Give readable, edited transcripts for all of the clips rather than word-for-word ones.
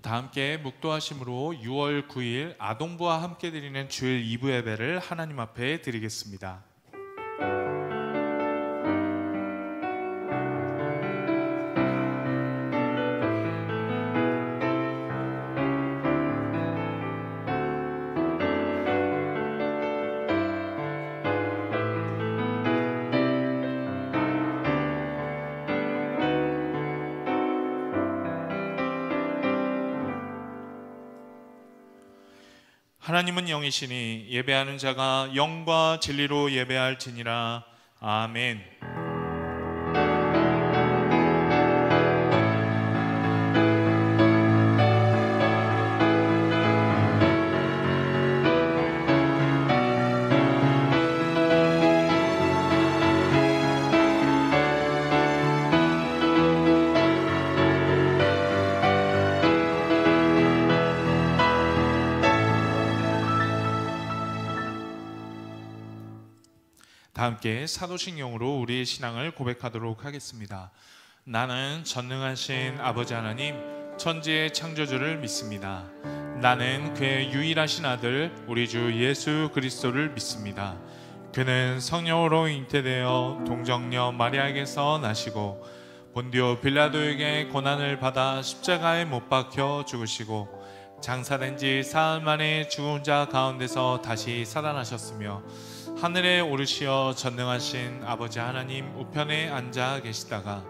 다 함께 묵도하심으로 6월 9일 아동부와 함께 드리는 주일 2부 예배를 하나님 앞에 드리겠습니다. 하나님은 영이시니 예배하는 자가 영과 진리로 예배할지니라. 아멘. 다 함께 사도신경으로 우리의 신앙을 고백하도록 하겠습니다. 나는 전능하신 아버지 하나님 천지의 창조주를 믿습니다. 나는 그의 유일하신 아들 우리 주 예수 그리스도를 믿습니다. 그는 성령으로 잉태되어 동정녀 마리아에게서 나시고 본디오 빌라도에게 고난을 받아 십자가에 못 박혀 죽으시고 장사된 지 사흘 만에 죽은 자 가운데서 다시 살아나셨으며 하늘에 오르시어 전능하신 아버지 하나님 우편에 앉아 계시다가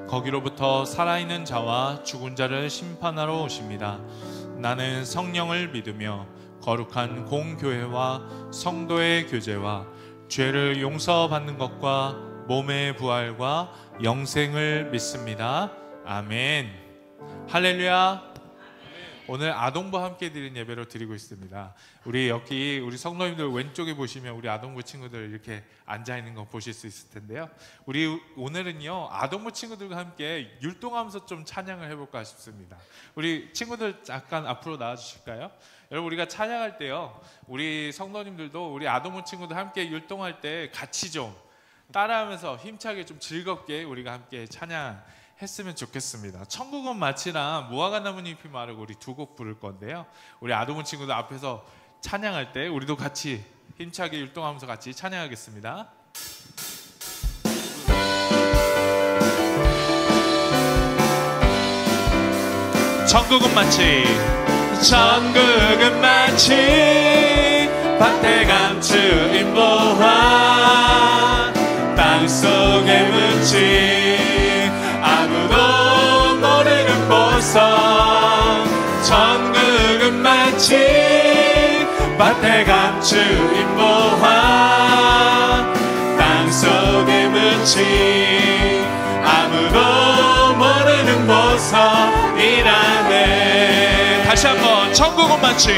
거기로부터 살아있는 자와 죽은 자를 심판하러 오십니다. 나는 성령을 믿으며 거룩한 공교회와 성도의 교제와 죄를 용서받는 것과 몸의 부활과 영생을 믿습니다. 아멘. 할렐루야. 오늘 아동부 함께 드린 예배로 드리고 있습니다. 우리 성도님들 왼쪽에 보시면 우리 아동부 친구들 이렇게 앉아있는 거 보실 수 있을 텐데요. 우리 오늘은요 아동부 친구들과 함께 율동하면서 좀 찬양을 해볼까 싶습니다. 우리 친구들 잠깐 앞으로 나와주실까요? 여러분, 우리가 찬양할 때요 우리 성도님들도 우리 아동부 친구들 함께 율동할 때 같이 좀 따라하면서 힘차게 좀 즐겁게 우리가 함께 찬양했으면 좋겠습니다. 천국은 마치랑 무화과 나뭇잎이 마르고 우리 두 곡 부를 건데요, 우리 아동부 친구들 앞에서 찬양할 때 우리도 같이 힘차게 율동하면서 같이 찬양하겠습니다. 천국은 마치 밭에 감추인 보화 땅속에 묻힌 아무도 모르는 보석. 천국은 마치 밭에 감추인 보화 땅속에 묻힌 아무도 모르는 보석이라네. 다시 한번. 천국은 마치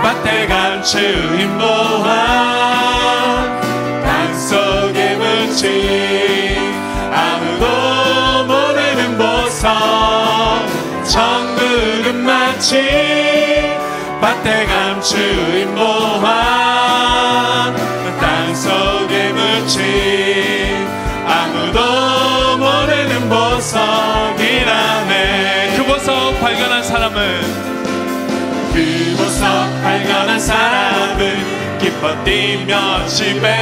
밭에 감추인 보화 땅속에 묻힌 아무도 모르는 보석. 천국은 마치 밭에 감추인 보화 땅속에 묻힌 아무도 모르는 보석이라네. 그 보석 발견한 사람은 기뻐 뛰며 집에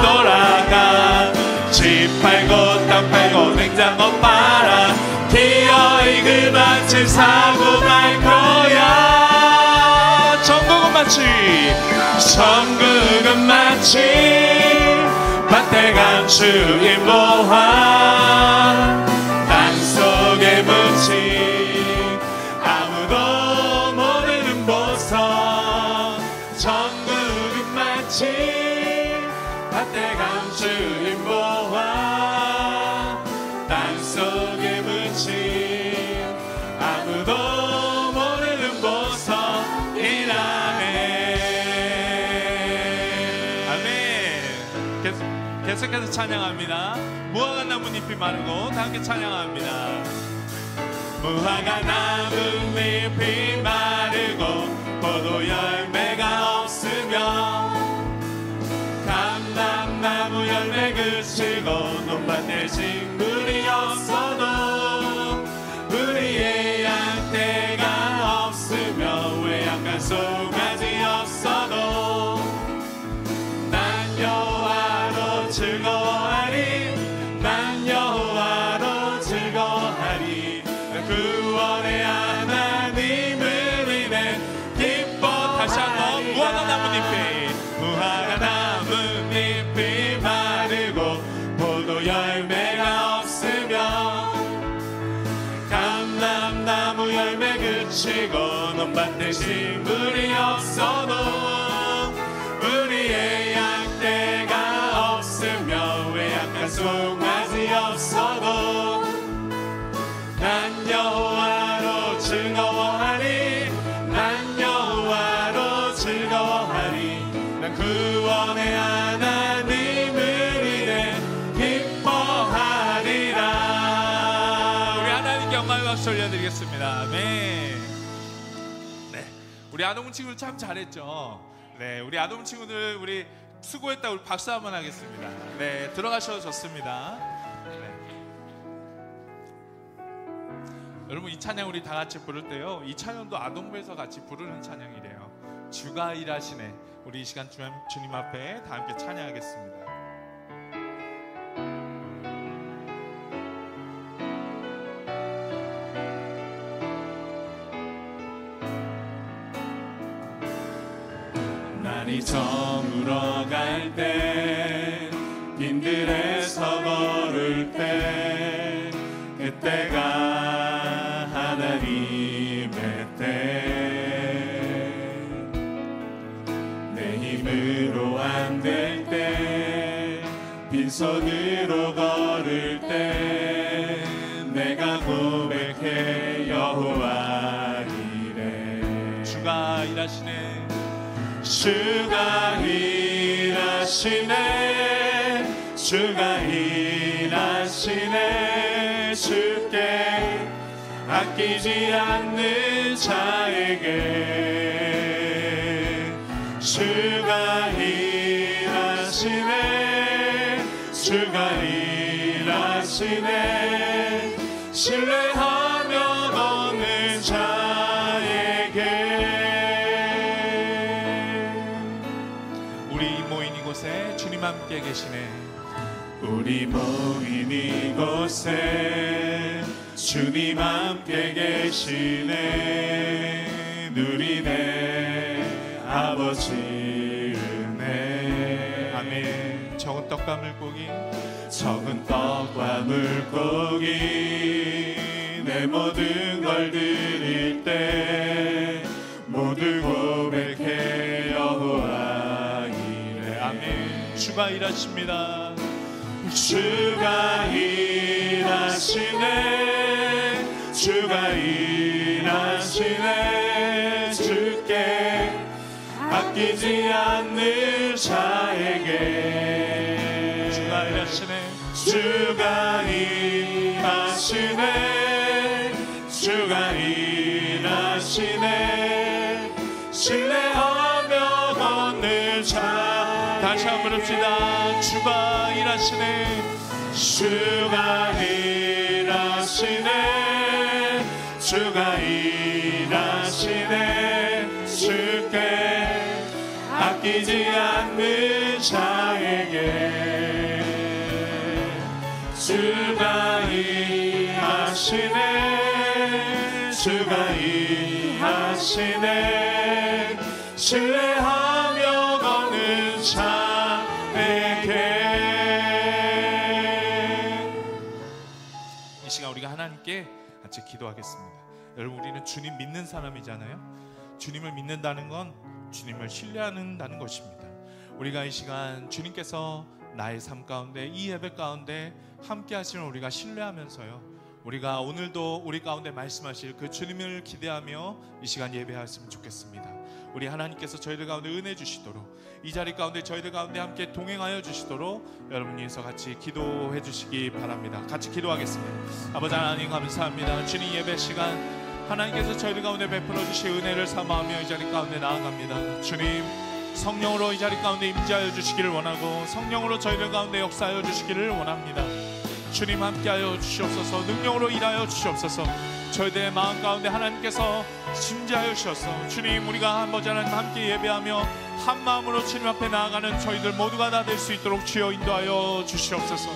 돌아가. 집 팔고 땅 팔고 냉장고 팔아 기어이 그만치 사고 말 거야. 천국은 마치 밭에 감추인 보화 땅속에 묻힌 아무도 모르는 보석. 천국은 마치 밭에 감추인 보화 땅속에 묻힌 아무도 모르는 보석이라네. 아멘. 계속해서 찬양합니다. 무화과 나뭇잎이 마르고 다 함께 찬양합니다. 무화과 나뭇잎이 마르고 포도 열매가 없으며 감람나무 열매 그치고 논밭에 식물이 없어도 약간 송아지 없어도 난 여호와로 즐거워하리. 난 여호와로 즐거워하리. 구원의 하나님을 인해 기뻐. 다시 한번 무화과 나뭇잎이 무화과 나뭇잎이 마르고 포도 열매가 없으며 감람나무 열매 그치고 논밭에 식물이 없어도 우리의 양떼가 없으며 외약한 송아지 없어도 난 여호와로 즐거워하리. 난 여호와로 즐거워하리. 난 구원의 하나님을 인해 기뻐하리라. 우리 하나님께 영광의 박수 올려드리겠습니다. 아멘. 네, 우리 아동 친구들 참 잘했죠. 네, 우리 아동 친구들 우리 수고했다. 우리 박수 한번 하겠습니다. 네, 들어가셔도 좋습니다. 네. 여러분, 이 찬양 우리 다 같이 부를 때요, 이 찬양도 아동부에서 같이 부르는 찬양이래요. 주가 일하시네. 우리 이 시간 주님 앞에 다 함께 찬양하겠습니다. 날이 저물어 갈 때 빈들에서 걸을 때 그때가 하나님의 때. 내 힘으로 안 될 때 빈손으로 걸을 때 내가 고백해 여호와 이래. 주가 일하시네. 주가 일하시네. 주가 일하시네. 주께 아끼지 않는 자에게 주가 일하시네. 주가 일하시네. 신뢰하며 얻는 자에게. 우리 모인 이곳에 주님 함께 계시네. 우리 모인 이곳에 주님 함께 계시네. 누리네 아버지 은혜. 아멘. 적은 떡과 물고기, 적은 떡과 물고기 내 모든 걸 드릴 때 모두 고백해 여호와 이래. 아멘. 주가 일하십니다. 주가 일하시네. 주가 일하시네. 주께 아끼지 않는 자에게 주가 일하시네. 주가 일하시네. 주가 일하시네. 신뢰하며 걷는 자. 다시 한번 부릅시다. 주가 일하시네. 주가 일하시네. 주가 일하시네. 주께 아끼지 않는 자에게 주가 일하시네. 주가 일하시네. 신뢰하며 걷는 자에게. 이 시간 우리가 하나님께 같이 기도하겠습니다. 여러분, 우리는 주님 믿는 사람이잖아요. 주님을 믿는다는 건 주님을 신뢰한다는 것입니다. 우리가 이 시간 주님께서 나의 삶 가운데, 이 예배 가운데 함께 하시는 우리가 신뢰하면서요, 우리가 오늘도 우리 가운데 말씀하실 그 주님을 기대하며 이 시간 예배하였으면 좋겠습니다. 우리 하나님께서 저희들 가운데 은혜 주시도록, 이 자리 가운데 저희들 가운데 함께 동행하여 주시도록 여러분께서 같이 기도해 주시기 바랍니다. 같이 기도하겠습니다. 아버지 하나님 감사합니다. 주님 예배 시간 하나님께서 저희들 가운데 베풀어 주실 은혜를 사모하며 이 자리 가운데 나아갑니다. 주님, 성령으로 이 자리 가운데 임재하여 주시기를 원하고 성령으로 저희들 가운데 역사하여 주시기를 원합니다. 주님 함께하여 주시옵소서. 능력으로 일하여 주시옵소서. 저희들의 마음 가운데 하나님께서 심지하여 주셔서 주님, 우리가 아버지 하나님 함께 예배하며 한 마음으로 주님 앞에 나아가는 저희들 모두가 다 될 수 있도록 주여 인도하여 주시옵소서.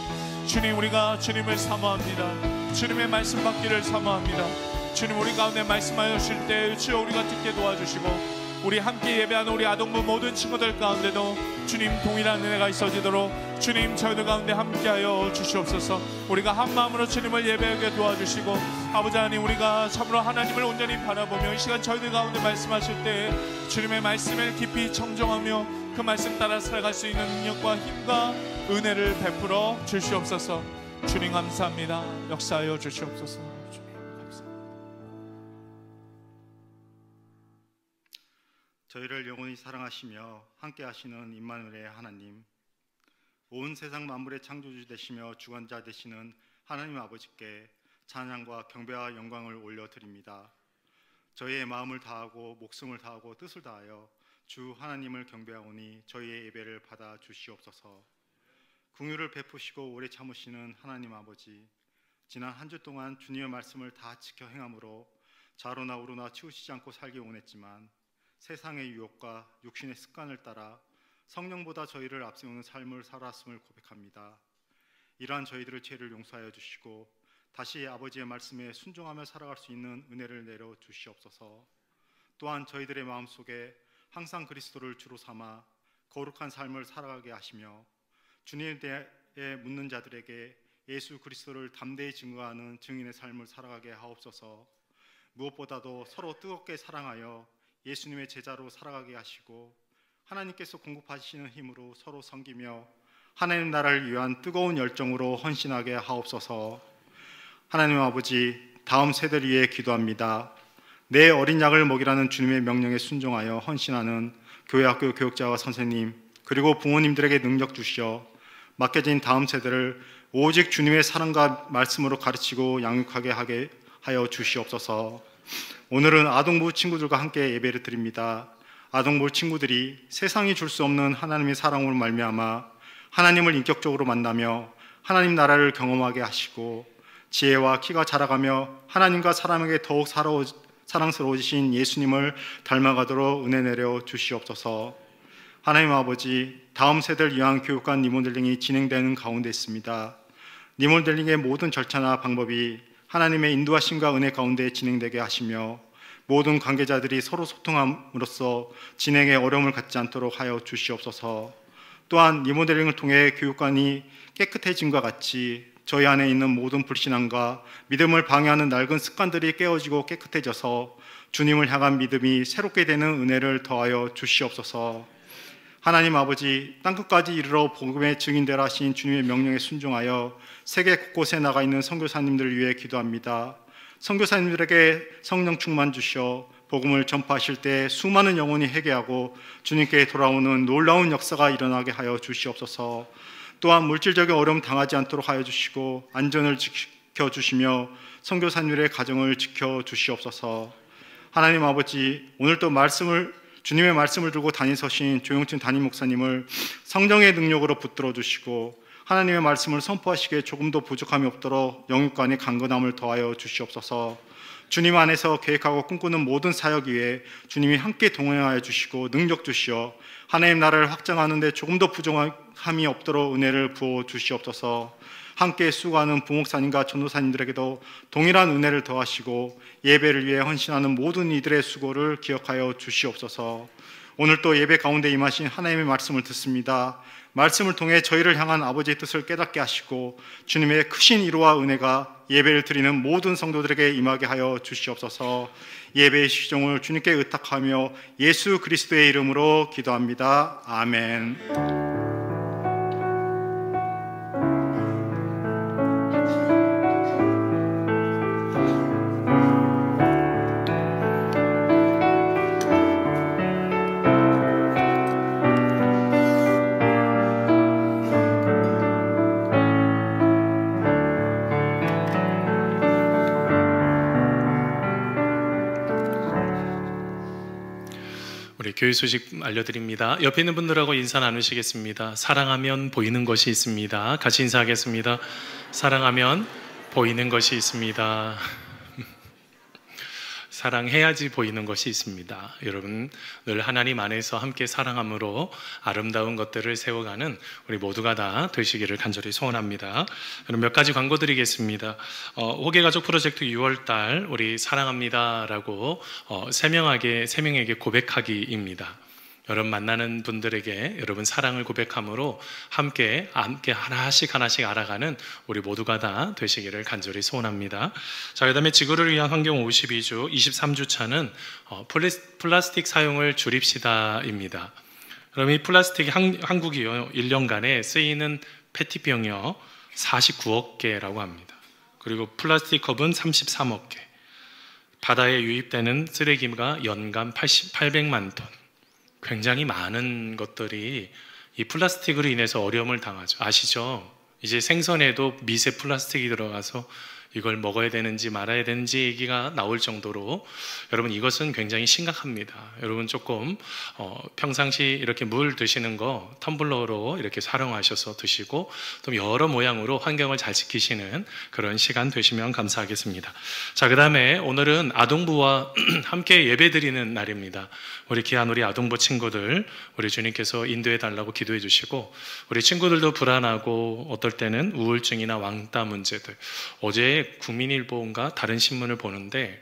주님, 우리가 주님을 사모합니다. 주님의 말씀 받기를 사모합니다. 주님, 우리 가운데 말씀하여 주실 때 주여 우리가 듣게 도와주시고, 우리 함께 예배하는 우리 아동부 모든 친구들 가운데도 주님 동일한 은혜가 있어지도록 주님 저희들 가운데 함께하여 주시옵소서. 우리가 한 마음으로 주님을 예배하게 도와주시고, 아버지 하나님, 우리가 참으로 하나님을 온전히 바라보며 이 시간 저희들 가운데 말씀하실 때 주님의 말씀을 깊이 청정하며 그 말씀 따라 살아갈 수 있는 능력과 힘과 은혜를 베풀어 주시옵소서. 주님 감사합니다. 역사하여 주시옵소서. 저희를 영원히 사랑하시며 함께 하시는 임마누엘의 하나님, 온 세상 만물의 창조주 되시며 주관자 되시는 하나님 아버지께 찬양과 경배와 영광을 올려드립니다. 저희의 마음을 다하고 목숨을 다하고 뜻을 다하여 주 하나님을 경배하오니 저희의 예배를 받아 주시옵소서. 긍휼을 베푸시고 오래 참으시는 하나님 아버지, 지난 한 주 동안 주님의 말씀을 다 지켜 행함으로 좌로나 우로나 치우치지 않고 살기 원했지만 세상의 유혹과 육신의 습관을 따라 성령보다 저희를 앞세우는 삶을 살았음을 고백합니다. 이러한 저희들의 죄를 용서하여 주시고 다시 아버지의 말씀에 순종하며 살아갈 수 있는 은혜를 내려 주시옵소서. 또한 저희들의 마음속에 항상 그리스도를 주로 삼아 거룩한 삶을 살아가게 하시며 주님에 대해 묻는 자들에게 예수 그리스도를 담대히 증거하는 증인의 삶을 살아가게 하옵소서. 무엇보다도 서로 뜨겁게 사랑하여 예수님의 제자로 살아가게 하시고 하나님께서 공급하시는 힘으로 서로 섬기며 하나님 나라를 위한 뜨거운 열정으로 헌신하게 하옵소서. 하나님 아버지, 다음 세대를 위해 기도합니다. 내 어린 양을 먹이라는 주님의 명령에 순종하여 헌신하는 교회학교 교육자와 선생님, 그리고 부모님들에게 능력 주시어 맡겨진 다음 세대를 오직 주님의 사랑과 말씀으로 가르치고 양육하게 하게 하여 주시옵소서. 오늘은 아동부 친구들과 함께 예배를 드립니다. 아동부 친구들이 세상이 줄 수 없는 하나님의 사랑으로 말미암아 하나님을 인격적으로 만나며 하나님 나라를 경험하게 하시고 지혜와 키가 자라가며 하나님과 사람에게 더욱 사랑스러워지신 예수님을 닮아가도록 은혜 내려 주시옵소서. 하나님 아버지, 다음 세대를 위한 교육과 리모델링이 진행되는 가운데 있습니다. 리모델링의 모든 절차나 방법이 하나님의 인도하심과 은혜 가운데 진행되게 하시며 모든 관계자들이 서로 소통함으로써 진행에 어려움을 갖지 않도록 하여 주시옵소서. 또한 리모델링을 통해 교육관이 깨끗해짐과 같이 저희 안에 있는 모든 불신앙과 믿음을 방해하는 낡은 습관들이 깨어지고 깨끗해져서 주님을 향한 믿음이 새롭게 되는 은혜를 더하여 주시옵소서. 하나님 아버지, 땅끝까지 이르러 복음의 증인되라 하신 주님의 명령에 순종하여 세계 곳곳에 나가 있는 선교사님들을 위해 기도합니다. 선교사님들에게 성령 충만 주셔 복음을 전파하실 때 수많은 영혼이 회개하고 주님께 돌아오는 놀라운 역사가 일어나게 하여 주시옵소서. 또한 물질적인 어려움 당하지 않도록 하여 주시고 안전을 지켜주시며 선교사님들의 가정을 지켜주시옵소서. 하나님 아버지, 오늘도 주님의 말씀을 들고 다니서신 조용춘 담임 목사님을 성령의 능력으로 붙들어 주시고 하나님의 말씀을 선포하시기에 조금도 부족함이 없도록 영육간의 강건함을 더하여 주시옵소서. 주님 안에서 계획하고 꿈꾸는 모든 사역 위에 주님이 함께 동행하여 주시고 능력 주시어 하나님 나라를 확장하는 데 조금도 부족함이 없도록 은혜를 부어 주시옵소서. 함께 수고하는 부목사님과 전도사님들에게도 동일한 은혜를 더하시고 예배를 위해 헌신하는 모든 이들의 수고를 기억하여 주시옵소서. 오늘 또 예배 가운데 임하신 하나님의 말씀을 듣습니다. 말씀을 통해 저희를 향한 아버지의 뜻을 깨닫게 하시고 주님의 크신 위로와 은혜가 예배를 드리는 모든 성도들에게 임하게 하여 주시옵소서. 예배의 시종을 주님께 의탁하며 예수 그리스도의 이름으로 기도합니다. 아멘. 교회 소식 알려드립니다. 옆에 있는 분들하고 인사 나누시겠습니다. 사랑하면 보이는 것이 있습니다. 같이 인사하겠습니다. 사랑하면 보이는 것이 있습니다. 사랑해야지 보이는 것이 있습니다. 여러분 늘 하나님 안에서 함께 사랑함으로 아름다운 것들을 세워가는 우리 모두가 다 되시기를 간절히 소원합니다. 그럼 몇 가지 광고 드리겠습니다. 호계가족 프로젝트 6월달 우리 사랑합니다라고 세 명에게 고백하기입니다. 여러분 만나는 분들에게 여러분 사랑을 고백함으로 함께 하나씩 알아가는 우리 모두가 다 되시기를 간절히 소원합니다. 자, 그다음에 지구를 위한 환경 52주 23주 차는 플라스틱 사용을 줄입시다입니다. 그럼 이 플라스틱이 한국이요 1년간에 쓰이는 페트병이요 49억 개라고 합니다. 그리고 플라스틱 컵은 33억 개. 바다에 유입되는 쓰레기가 연간 800만 톤. 굉장히 많은 것들이 이 플라스틱으로 인해서 어려움을 당하죠. 아시죠? 이제 생선에도 미세 플라스틱이 들어가서 이걸 먹어야 되는지 말아야 되는지 얘기가 나올 정도로 여러분 이것은 굉장히 심각합니다. 여러분 조금 평상시 이렇게 물 드시는 거 텀블러로 이렇게 사용하셔서 드시고 또 여러 모양으로 환경을 잘 지키시는 그런 시간 되시면 감사하겠습니다. 자, 그 다음에 오늘은 아동부와 함께 예배드리는 날입니다. 우리 귀한 우리 아동부 친구들 우리 주님께서 인도해 달라고 기도해 주시고 우리 친구들도 불안하고 어떨 때는 우울증이나 왕따 문제들 어제 국민일보인가 다른 신문을 보는데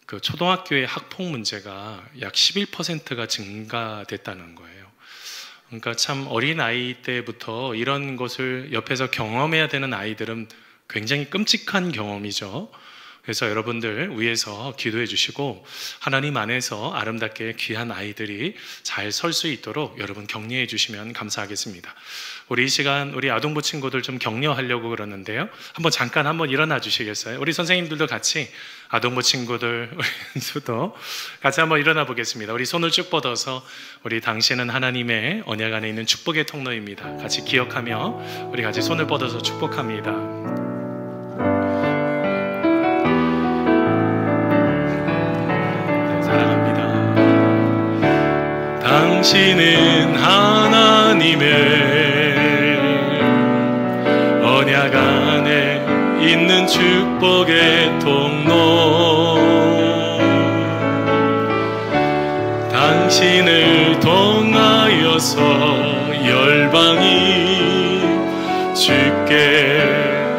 그 초등학교의 학폭 문제가 약 11%가 증가됐다는 거예요. 그러니까 참 어린 아이 때부터 이런 것을 옆에서 경험해야 되는 아이들은 굉장히 끔찍한 경험이죠. 그래서 여러분들 위해서 기도해 주시고 하나님 안에서 아름답게 귀한 아이들이 잘 설 수 있도록 여러분 격려해 주시면 감사하겠습니다. 우리 이 시간 우리 아동부 친구들 좀 격려하려고 그러는데요. 잠깐 일어나 주시겠어요? 우리 선생님들도 같이 아동부 친구들 우리도 같이 한번 일어나 보겠습니다. 우리 손을 쭉 뻗어서 우리 당신은 하나님의 언약 안에 있는 축복의 통로입니다. 같이 기억하며 우리 같이 손을 뻗어서 축복합니다. 당신은 하나님의 언약 안에 있는 축복의 통로 당신을 통하여서 열방이 주께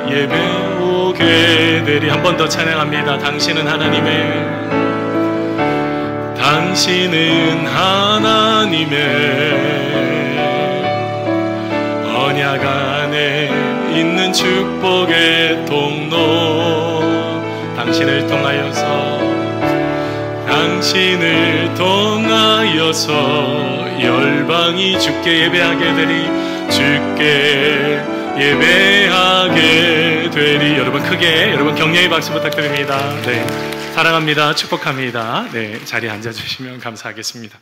예배 오게 되리. 한 번 더 찬양합니다. 당신은 하나님의 언약 안에 있는 축복의 통로 당신을 통하여서 열방이 주께 예배하게 되리. 주께 예배하게 되리. 여러분 크게 여러분 격려의 박수 부탁드립니다. 네. 사랑합니다. 축복합니다. 네, 자리에 앉아주시면 감사하겠습니다.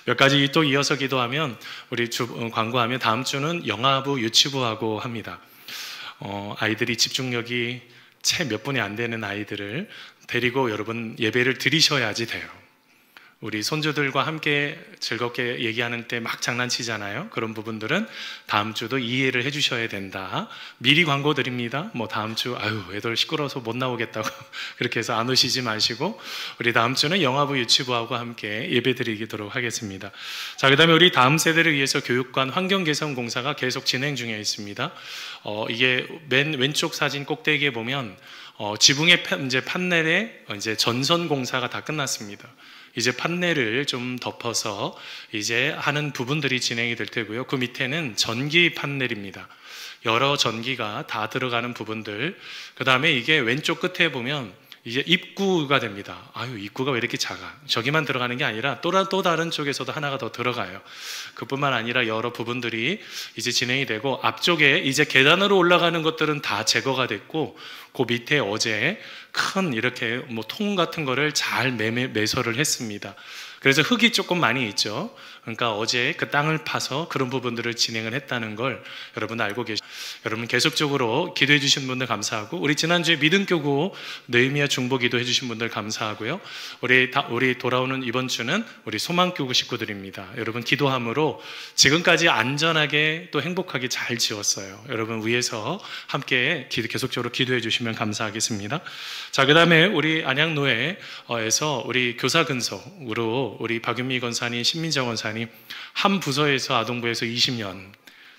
몇 가지 또 이어서 기도하면 우리 광고하면 다음 주는 영아부 유치부하고 합니다. 아이들이 집중력이 채 몇 분이 안 되는 아이들을 데리고 여러분 예배를 드리셔야지 돼요. 우리 손주들과 함께 즐겁게 얘기하는 때 막 장난치잖아요. 그런 부분들은 다음 주도 이해를 해주셔야 된다. 미리 광고 드립니다. 다음 주 애들 시끄러워서 못 나오겠다고 그렇게 해서 안 오시지 마시고 우리 다음 주는 영아부 유치부하고 함께 예배 드리도록 하겠습니다. 자, 그다음에 우리 다음 세대를 위해서 교육관 환경 개선 공사가 계속 진행 중에 있습니다. 이게 맨 왼쪽 사진 꼭대기에 보면 지붕의 이제 판넬에 이제 전선 공사가 다 끝났습니다. 이제 판넬을 좀 덮어서 이제 하는 부분들이 진행이 될 테고요. 그 밑에는 전기 판넬입니다. 여러 전기가 다 들어가는 부분들. 그 다음에 이게 왼쪽 끝에 보면 이제 입구가 됩니다. 입구가 왜 이렇게 작아? 저기만 들어가는 게 아니라 또 다른 쪽에서도 하나가 더 들어가요. 그뿐만 아니라 여러 부분들이 이제 진행이 되고 앞쪽에 이제 계단으로 올라가는 것들은 다 제거가 됐고 그 밑에 어제 큰 이렇게 통 같은 거를 잘 매설을 했습니다. 그래서 흙이 조금 많이 있죠. 그러니까 어제 그 땅을 파서 그런 부분들을 진행을 했다는 걸 여러분 알고 계시죠. 여러분 계속적으로 기도해 주신 분들 감사하고, 우리 지난주에 믿음교구 느헤미야 중보 기도해 주신 분들 감사하고요. 우리 돌아오는 이번 주는 우리 소망교구 식구들입니다. 여러분 기도함으로 지금까지 안전하게 또 행복하게 잘 지었어요. 여러분 위에서 함께 계속적으로 기도해 주시면 감사하겠습니다. 자, 그 다음에 우리 안양노회에서 우리 교사 근속으로 우리 박윤미 권사님, 신민정 권사님 한 부서에서 아동부에서 20년,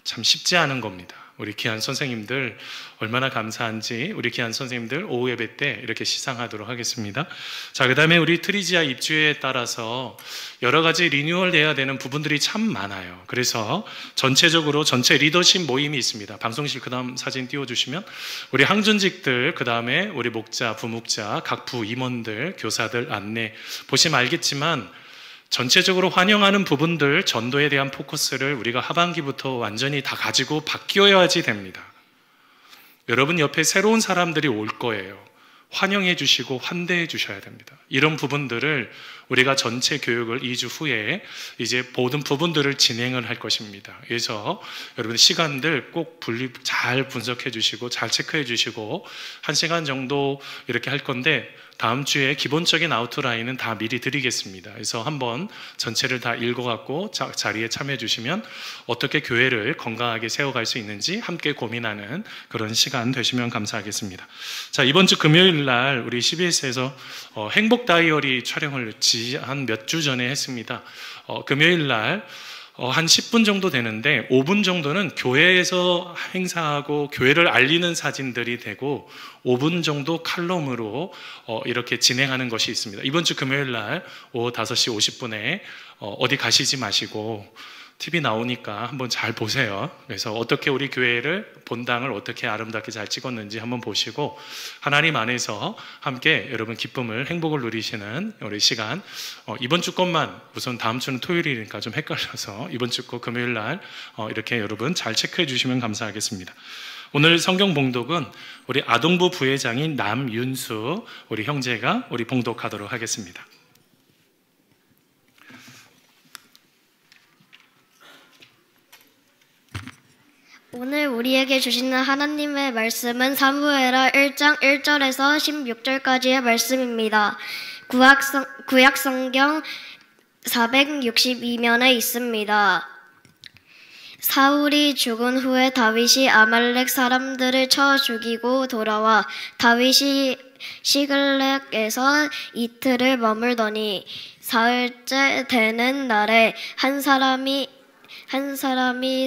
참 쉽지 않은 겁니다. 우리 귀한 선생님들 얼마나 감사한지 우리 귀한 선생님들 오후 예배 때 이렇게 시상하도록 하겠습니다. 자, 그 다음에 우리 트리지아 입주에 따라서 여러 가지 리뉴얼 돼야 되는 부분들이 참 많아요. 그래서 전체적으로 전체 리더십 모임이 있습니다. 방송실 그 다음 사진 띄워주시면 우리 항전직들, 그 다음에 우리 목자, 부목자, 각 부 임원들, 교사들 안내 보시면 알겠지만 전체적으로 환영하는 부분들, 전도에 대한 포커스를 우리가 하반기부터 완전히 다 가지고 바뀌어야지 됩니다. 여러분 옆에 새로운 사람들이 올 거예요. 환영해 주시고 환대해 주셔야 됩니다. 이런 부분들을 우리가 전체 교육을 2주 후에 이제 모든 부분들을 진행을 할 것입니다. 그래서 여러분 시간들 꼭 잘 분석해 주시고 잘 체크해 주시고 1시간 정도 이렇게 할 건데 다음 주에 기본적인 아웃라인은 다 미리 드리겠습니다. 그래서 한번 전체를 다 읽어갖고 자리에 참여해 주시면 어떻게 교회를 건강하게 세워갈 수 있는지 함께 고민하는 그런 시간 되시면 감사하겠습니다. 자, 이번 주 금요일 날 우리 CBS에서 행복 다이어리 촬영을 한 몇 주 전에 했습니다. 금요일 날 한 10분 정도 되는데 5분 정도는 교회에서 행사하고 교회를 알리는 사진들이 되고 5분 정도 칼럼으로 이렇게 진행하는 것이 있습니다. 이번 주 금요일 날 오후 5시 50분에 어디 가시지 마시고 TV 나오니까 한번 잘 보세요. 그래서 어떻게 우리 교회를 본당을 어떻게 아름답게 잘 찍었는지 한번 보시고 하나님 안에서 함께 여러분 기쁨을 행복을 누리시는 우리 시간, 이번 주 것만 우선 다음 주는 토요일이니까 좀 헷갈려서 이번 주 거 금요일 날 이렇게 여러분 잘 체크해 주시면 감사하겠습니다. 오늘 성경 봉독은 우리 아동부 부회장인 남윤수 우리 형제가 우리 봉독하도록 하겠습니다. 오늘 우리에게 주시는 하나님의 말씀은 사무엘하 1장 1절에서 16절까지의 말씀입니다. 구약성경 462면에 있습니다. 사울이 죽은 후에 다윗이 아말렉 사람들을 쳐 죽이고 돌아와 다윗이 시글렉에서 이틀을 머물더니 사흘째 되는 날에 한 사람이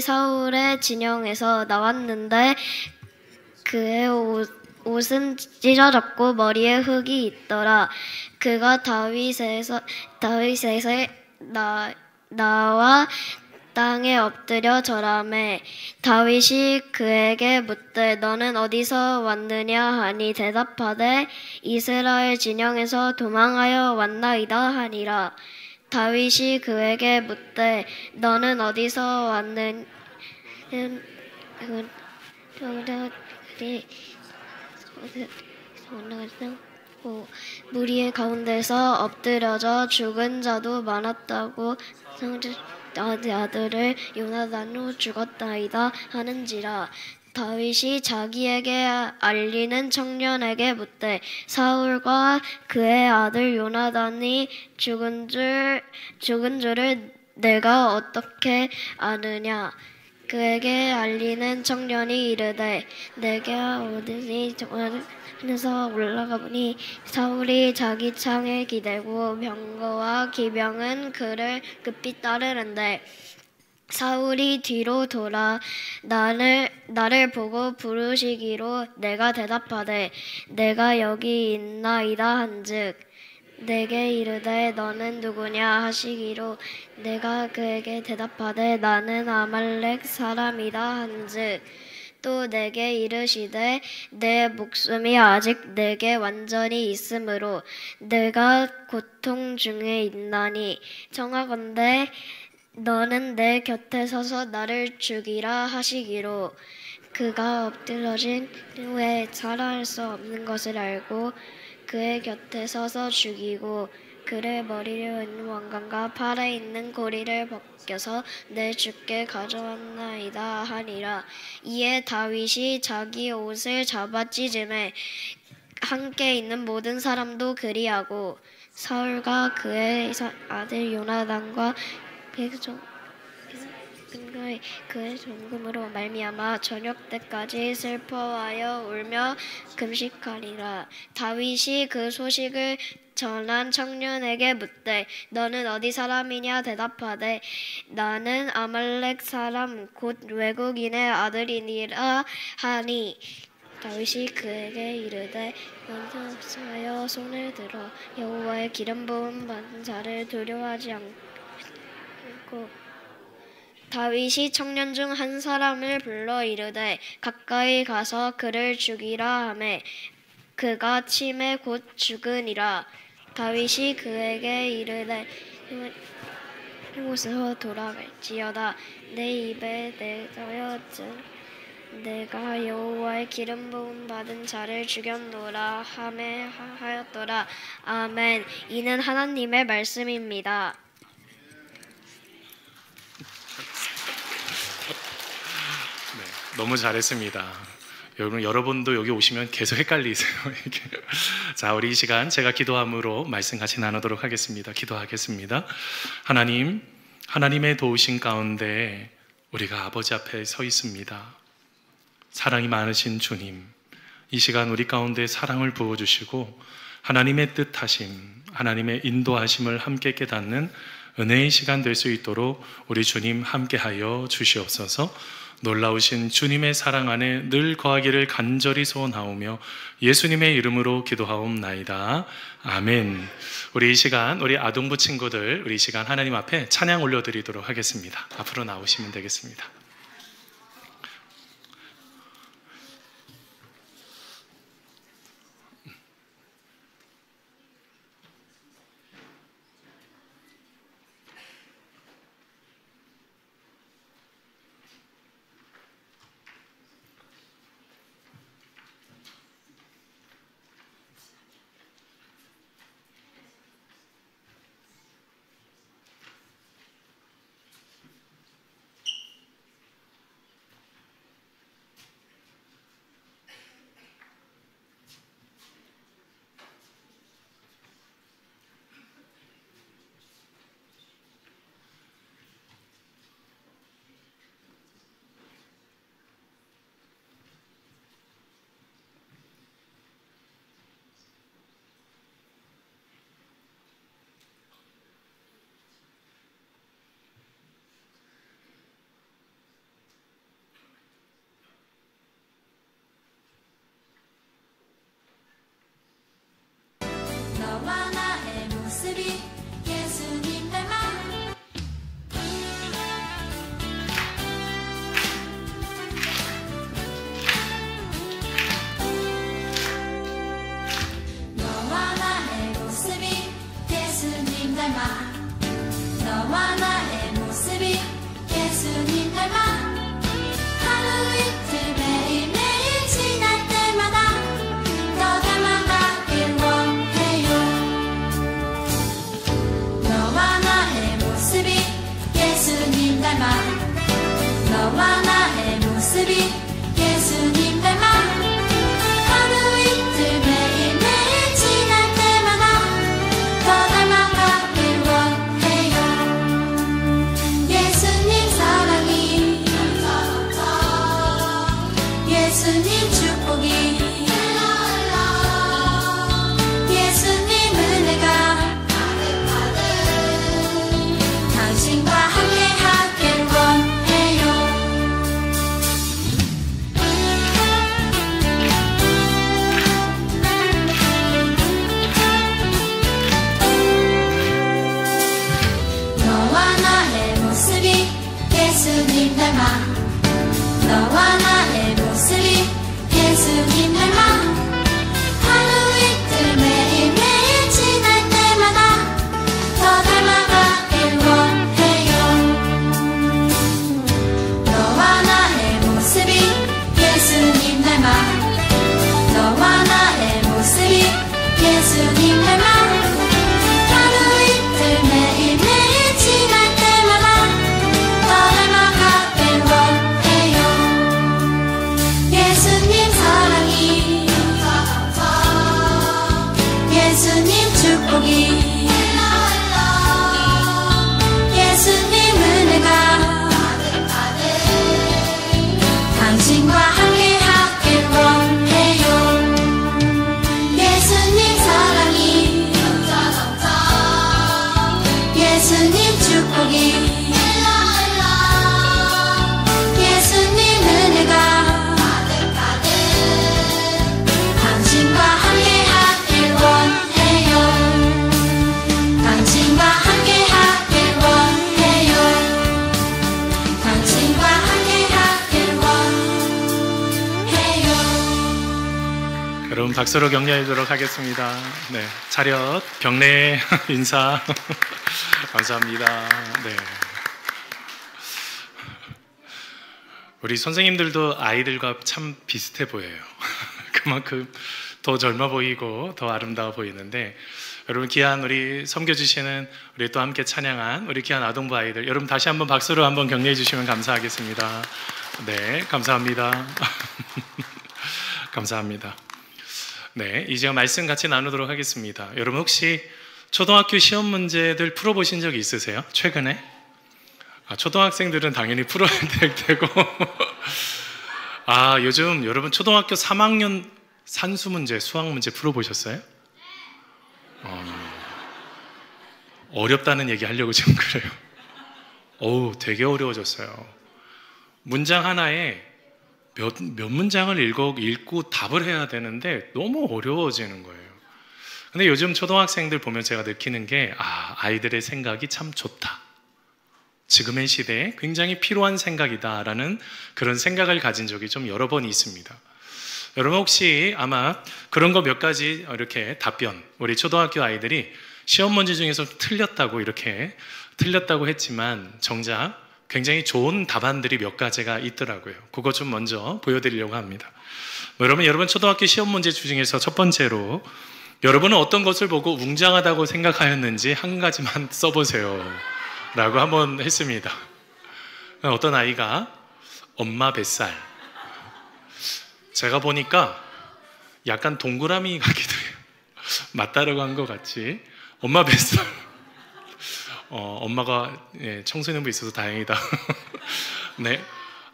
사울의 진영에서 나왔는데 그의 옷은 찢어졌고 머리에 흙이 있더라. 그가 다윗에서 나와 땅에 엎드려 절하매 다윗이 그에게 묻되 너는 어디서 왔느냐 하니 대답하되 이스라엘 진영에서 도망하여 왔나이다 하니라. 다윗이 그에게 묻되 너는 어디서 왔느냐 무리의 가운데서 엎드려져 죽은 자도 많았다고 아들을 요나단으로 죽었다이다 하는지라. 다윗이 자기에게 알리는 청년에게 묻되 사울과 그의 아들 요나단이 죽은 줄을 내가 어떻게 아느냐. 그에게 알리는 청년이 이르되 내가 어디니 에서 올라가 보니 사울이 자기 창에 기대고 병거와 기병은 그를 급히 따르는데 사울이 뒤로 돌아 나를 보고 부르시기로 내가 대답하되 내가 여기 있나이다 한즉 내게 이르되 너는 누구냐 하시기로 내가 그에게 대답하되 나는 아말렉 사람이다 한즉 또 내게 이르시되 내 목숨이 아직 내게 완전히 있으므로 내가 고통 중에 있나니 청하건대 너는 내 곁에 서서 나를 죽이라 하시기로 그가 엎드러진 후에 살아날 수 없는 것을 알고 그의 곁에 서서 죽이고 그의 머리에 있는 왕관과 팔에 있는 고리를 벗겨서 내 주께 가져왔나이다 하니라. 이에 다윗이 자기 옷을 잡아 찢음에 함께 있는 모든 사람도 그리하고 사울과 그의 아들 요나단과 그의 종금으로 말미암아 저녁 때까지 슬퍼하여 울며 금식하리라. 다윗이 그 소식을 전한 청년에게 묻되 너는 어디 사람이냐 대답하되 나는 아말렉 사람 곧 외국인의 아들이니라 하니 다윗이 그에게 이르되 원하여 손을 들어 여호와의 기름 부음 받은 자를 두려워하지 않고 다윗이 청년 중 한 사람을 불러 이르되 가까이 가서 그를 죽이라 하매 그가 침에 곧 죽으니라. 다윗이 그에게 이르되 이곳에서 돌아갈지어다 내 입에 내어여 내가 여호와의 기름 부음 받은 자를 죽였노라 하매 하였더라. 아멘. 이는 하나님의 말씀입니다. 너무 잘했습니다. 여러분도 여기 오시면 계속 헷갈리세요. 자, 우리 이 시간 제가 기도함으로 말씀 같이 나누도록 하겠습니다. 기도하겠습니다. 하나님, 하나님의 도우심 가운데 우리가 아버지 앞에 서 있습니다. 사랑이 많으신 주님, 이 시간 우리 가운데 사랑을 부어주시고 하나님의 뜻하심, 하나님의 인도하심을 함께 깨닫는 은혜의 시간 될 수 있도록 우리 주님 함께하여 주시옵소서. 놀라우신 주님의 사랑 안에 늘 거하기를 간절히 소원하오며 예수님의 이름으로 기도하옵나이다. 아멘. 우리 이 시간 우리 아동부 친구들 우리 이 시간 하나님 앞에 찬양 올려드리도록 하겠습니다. 앞으로 나오시면 되겠습니다. 너와 나의 모습이 예수님 닮아 너와 나의 모습이 예수님 닮아 너와 나의 모습이 예수님 닮아 하루 이틀 매일매일 지날 때마다 더 닮아가길 원해요. 너와 나의 모습이 예수님 닮아 너와 나의 모습이 예수님 닮아 하루 이틀 매일매일 지날 때마다 더 닮아가길 원해요. 예수님 사랑이 예수님 축복이 예수님 은혜가 당신과 함께 하길 원해요. 너와 나의 모습이 예수님 닮아 너와 나의 모습이 예수님 닮아 하루 이틀 매일매일 지날 때마다 더 닮아가길 원해요. 너와 나의 모습이 예수님 닮아 너와 나의 모습이 예수님 닮아 하루 여러분 박수로 격려해 주도록 하겠습니다. 네, 차렷, 경례, 인사. 감사합니다. 네. 우리 선생님들도 아이들과 참 비슷해 보여요. 그만큼 더 젊어 보이고 더 아름다워 보이는데, 여러분 귀한 우리 섬겨주시는 우리 또 함께 찬양한 우리 귀한 아동부 아이들, 여러분 다시 한번 박수로 한번 격려해 주시면 감사하겠습니다. 네, 감사합니다. 감사합니다. 네, 이제 말씀 같이 나누도록 하겠습니다. 여러분 혹시 초등학교 시험 문제들 풀어보신 적이 있으세요? 최근에? 초등학생들은 당연히 풀어야 될 테고 요즘 여러분 초등학교 3학년 산수 문제, 수학 문제 풀어보셨어요? 어렵다는 얘기 하려고 지금 그래요. 되게 어려워졌어요. 문장 하나에 몇 문장을 읽고 답을 해야 되는데 너무 어려워지는 거예요. 근데 요즘 초등학생들 보면 제가 느끼는 게 아이들의 생각이 참 좋다. 지금의 시대에 굉장히 필요한 생각이다라는 그런 생각을 가진 적이 좀 여러 번 있습니다. 여러분 혹시 아마 그런 거 몇 가지 이렇게 답변, 우리 초등학교 아이들이 시험 문제 중에서 틀렸다고 했지만 정작 굉장히 좋은 답안들이 몇 가지가 있더라고요. 그거 좀 먼저 보여드리려고 합니다. 여러분 초등학교 시험 문제 중에서 첫 번째로 여러분은 어떤 것을 보고 웅장하다고 생각하였는지 한 가지만 써보세요 라고 한번 했습니다. 어떤 아이가 엄마 뱃살, 제가 보니까 약간 동그라미 같기도 해요. 맞다라고 한 것 같이 엄마 뱃살. 엄마가 청소년부 있어서 다행이다. 네,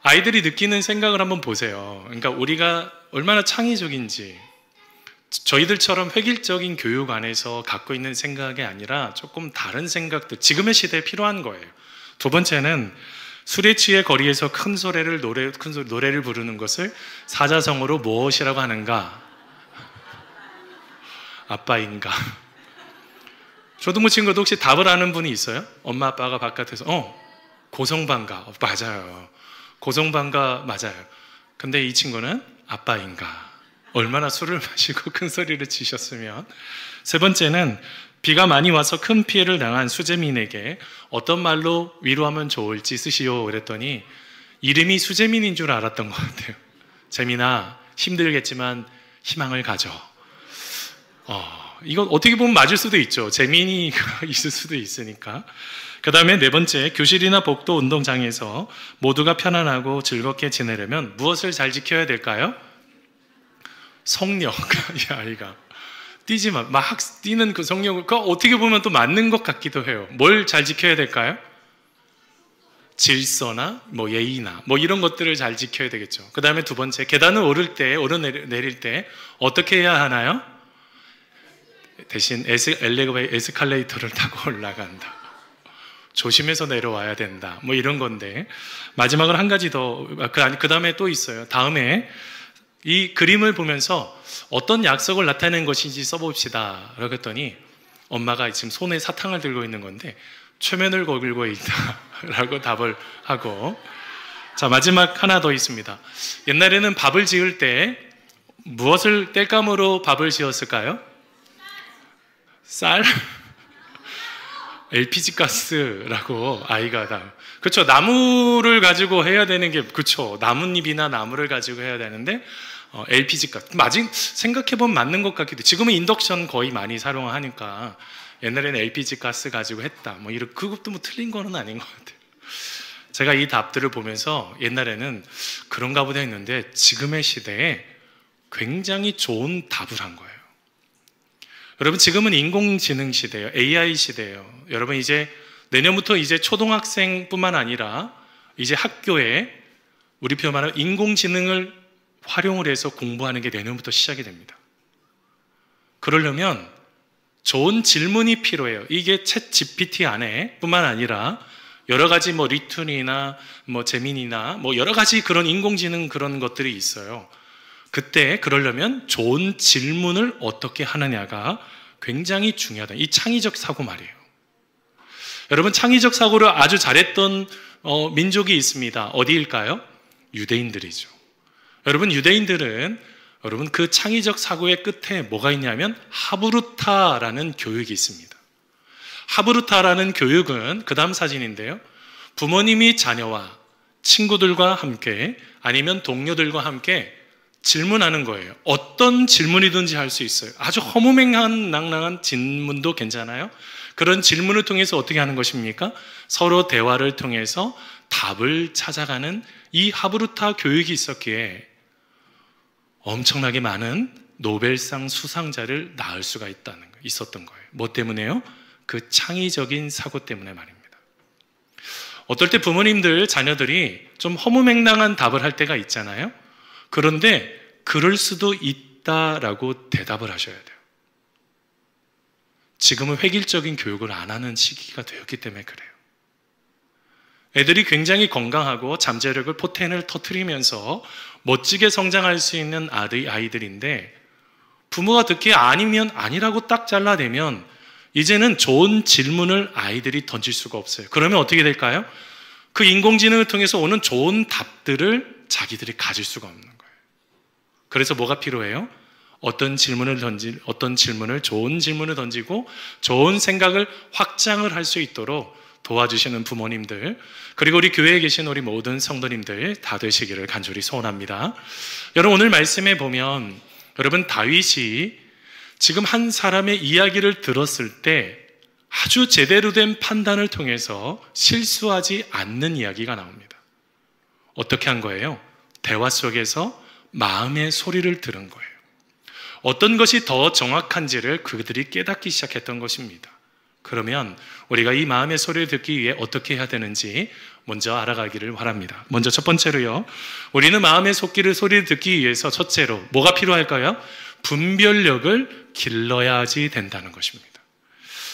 아이들이 느끼는 생각을 한번 보세요. 그러니까 우리가 얼마나 창의적인지, 저희들처럼 획일적인 교육 안에서 갖고 있는 생각이 아니라 조금 다른 생각들, 지금의 시대에 필요한 거예요. 두 번째는 술에 취해 거리에서 큰 노래를 부르는 것을 사자성어로 무엇이라고 하는가? 아빠인가? 초등부 친구도 혹시 답을 아는 분이 있어요? 엄마 아빠가 바깥에서 고성방가. 맞아요. 고성방가 맞아요. 근데 이 친구는 아빠인가? 얼마나 술을 마시고 큰 소리를 치셨으면. 세 번째는 비가 많이 와서 큰 피해를 당한 수재민에게 어떤 말로 위로하면 좋을지 쓰시오 그랬더니 이름이 수재민인 줄 알았던 것 같아요. 재민아, 힘들겠지만 희망을 가져. 이건 어떻게 보면 맞을 수도 있죠. 재민이가 있을 수도 있으니까. 그 다음에 네 번째, 교실이나 복도 운동장에서 모두가 편안하고 즐겁게 지내려면 무엇을 잘 지켜야 될까요? 성력. 이 아이가 뛰지만 막 뛰는 그 성력을, 그 어떻게 보면 또 맞는 것 같기도 해요. 뭘 잘 지켜야 될까요? 질서나 예의나 이런 것들을 잘 지켜야 되겠죠. 그 다음에 두 번째, 계단을 오르내릴 때 어떻게 해야 하나요? 대신 에스컬레이터를 타고 올라간다. 조심해서 내려와야 된다. 이런 건데, 마지막으로 한 가지 더, 그 다음에 또 있어요. 다음에 이 그림을 보면서 어떤 약속을 나타내는 것인지 써봅시다 라고 했더니 엄마가 지금 손에 사탕을 들고 있는 건데 최면을 거들고 있다 라고 답을 하고, 자, 마지막 하나 더 있습니다. 옛날에는 밥을 지을 때 무엇을 땔감으로 밥을 지었을까요? 쌀? LPG 가스라고 아이가 그렇죠. 나무를 가지고 해야 되는 게, 그렇죠. 나뭇잎이나 나무를 가지고 해야 되는데 LPG 가스. 아직 생각해보면 맞는 것 같기도 해요. 지금은 인덕션 거의 많이 사용하니까 옛날에는 LPG 가스 가지고 했다. 그것도 틀린 거는 아닌 것 같아요. 제가 이 답들을 보면서 옛날에는 그런가 보다 했는데 지금의 시대에 굉장히 좋은 답을 한 거예요. 여러분 지금은 인공지능 시대예요. AI 시대예요. 여러분 이제 내년부터 이제 초등학생뿐만 아니라 이제 학교에 우리 표현 말하는 인공지능을 활용을 해서 공부하는 게 내년부터 시작이 됩니다. 그러려면 좋은 질문이 필요해요. 이게 챗 GPT 안에 뿐만 아니라 여러 가지 리툰이나 제민이나 여러 가지 그런 인공지능 그런 것들이 있어요. 그때 그러려면 좋은 질문을 어떻게 하느냐가 굉장히 중요하다. 이 창의적 사고 말이에요. 여러분 창의적 사고를 아주 잘했던 민족이 있습니다. 어디일까요? 유대인들이죠. 여러분 유대인들은 여러분, 그 창의적 사고의 끝에 뭐가 있냐면 하브루타라는 교육이 있습니다. 하브루타라는 교육은 그 다음 사진인데요, 부모님이 자녀와 친구들과 함께 아니면 동료들과 함께 질문하는 거예요. 어떤 질문이든지 할 수 있어요. 아주 허무맹한 낭낭한 질문도 괜찮아요. 그런 질문을 통해서 어떻게 하는 것입니까? 서로 대화를 통해서 답을 찾아가는 이 하브루타 교육이 있었기에 엄청나게 많은 노벨상 수상자를 낳을 수가 있었던 거예요. 뭐 때문에요? 그 창의적인 사고 때문에 말입니다. 어떨 때 부모님들, 자녀들이 좀 허무맹랑한 답을 할 때가 있잖아요. 그런데 그럴 수도 있다라고 대답을 하셔야 돼요. 지금은 획일적인 교육을 안 하는 시기가 되었기 때문에 그래요. 애들이 굉장히 건강하고 잠재력을 포텐을 터뜨리면서 멋지게 성장할 수 있는 아이들인데, 부모가 듣기에 아니면 아니라고 딱 잘라내면 이제는 좋은 질문을 아이들이 던질 수가 없어요. 그러면 어떻게 될까요? 그 인공지능을 통해서 오는 좋은 답들을 자기들이 가질 수가 없는 거예요. 그래서 뭐가 필요해요? 어떤 질문을 좋은 질문을 던지고 좋은 생각을 확장을 할 수 있도록 도와주시는 부모님들, 그리고 우리 교회에 계신 우리 모든 성도님들 다 되시기를 간절히 소원합니다. 여러분, 오늘 말씀에 보면 여러분, 다윗이 지금 한 사람의 이야기를 들었을 때 아주 제대로 된 판단을 통해서 실수하지 않는 이야기가 나옵니다. 어떻게 한 거예요? 대화 속에서 마음의 소리를 들은 거예요. 어떤 것이 더 정확한지를 그들이 깨닫기 시작했던 것입니다. 그러면 우리가 이 마음의 소리를 듣기 위해 어떻게 해야 되는지 먼저 알아가기를 바랍니다. 먼저 첫 번째로요, 우리는 마음의 소리를 듣기 위해서 첫째로 뭐가 필요할까요? 분별력을 길러야지 된다는 것입니다.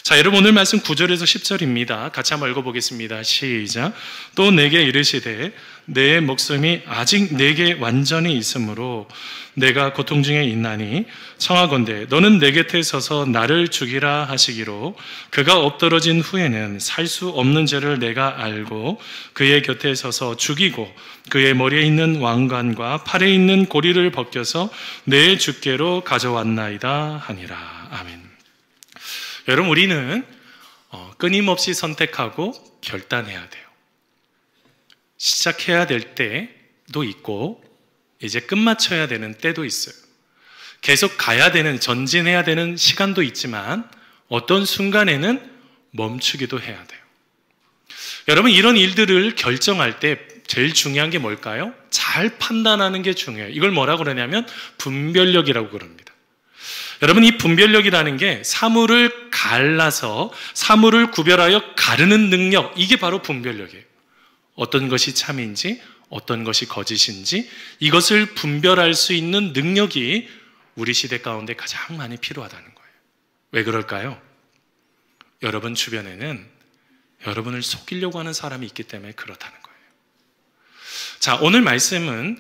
자, 여러분, 오늘 말씀 9절에서 10절입니다. 같이 한번 읽어보겠습니다. 시작. 또 내게 이르시되 내 목숨이 아직 내게 완전히 있으므로 내가 고통 중에 있나니 청하건대 너는 내 곁에 서서 나를 죽이라 하시기로, 그가 엎드러진 후에는 살 수 없는 죄를 내가 알고 그의 곁에 서서 죽이고 그의 머리에 있는 왕관과 팔에 있는 고리를 벗겨서 내 주께로 가져왔나이다 하니라. 아멘. 여러분, 우리는 끊임없이 선택하고 결단해야 돼요. 시작해야 될 때도 있고 이제 끝마쳐야 되는 때도 있어요. 계속 가야 되는, 전진해야 되는 시간도 있지만 어떤 순간에는 멈추기도 해야 돼요. 여러분, 이런 일들을 결정할 때 제일 중요한 게 뭘까요? 잘 판단하는 게 중요해요. 이걸 뭐라고 그러냐면 분별력이라고 그럽니다. 여러분, 이 분별력이라는 게 사물을 갈라서 사물을 구별하여 가르는 능력, 이게 바로 분별력이에요. 어떤 것이 참인지 어떤 것이 거짓인지 이것을 분별할 수 있는 능력이 우리 시대 가운데 가장 많이 필요하다는 거예요. 왜 그럴까요? 여러분 주변에는 여러분을 속이려고 하는 사람이 있기 때문에 그렇다는 거예요. 자, 오늘 말씀은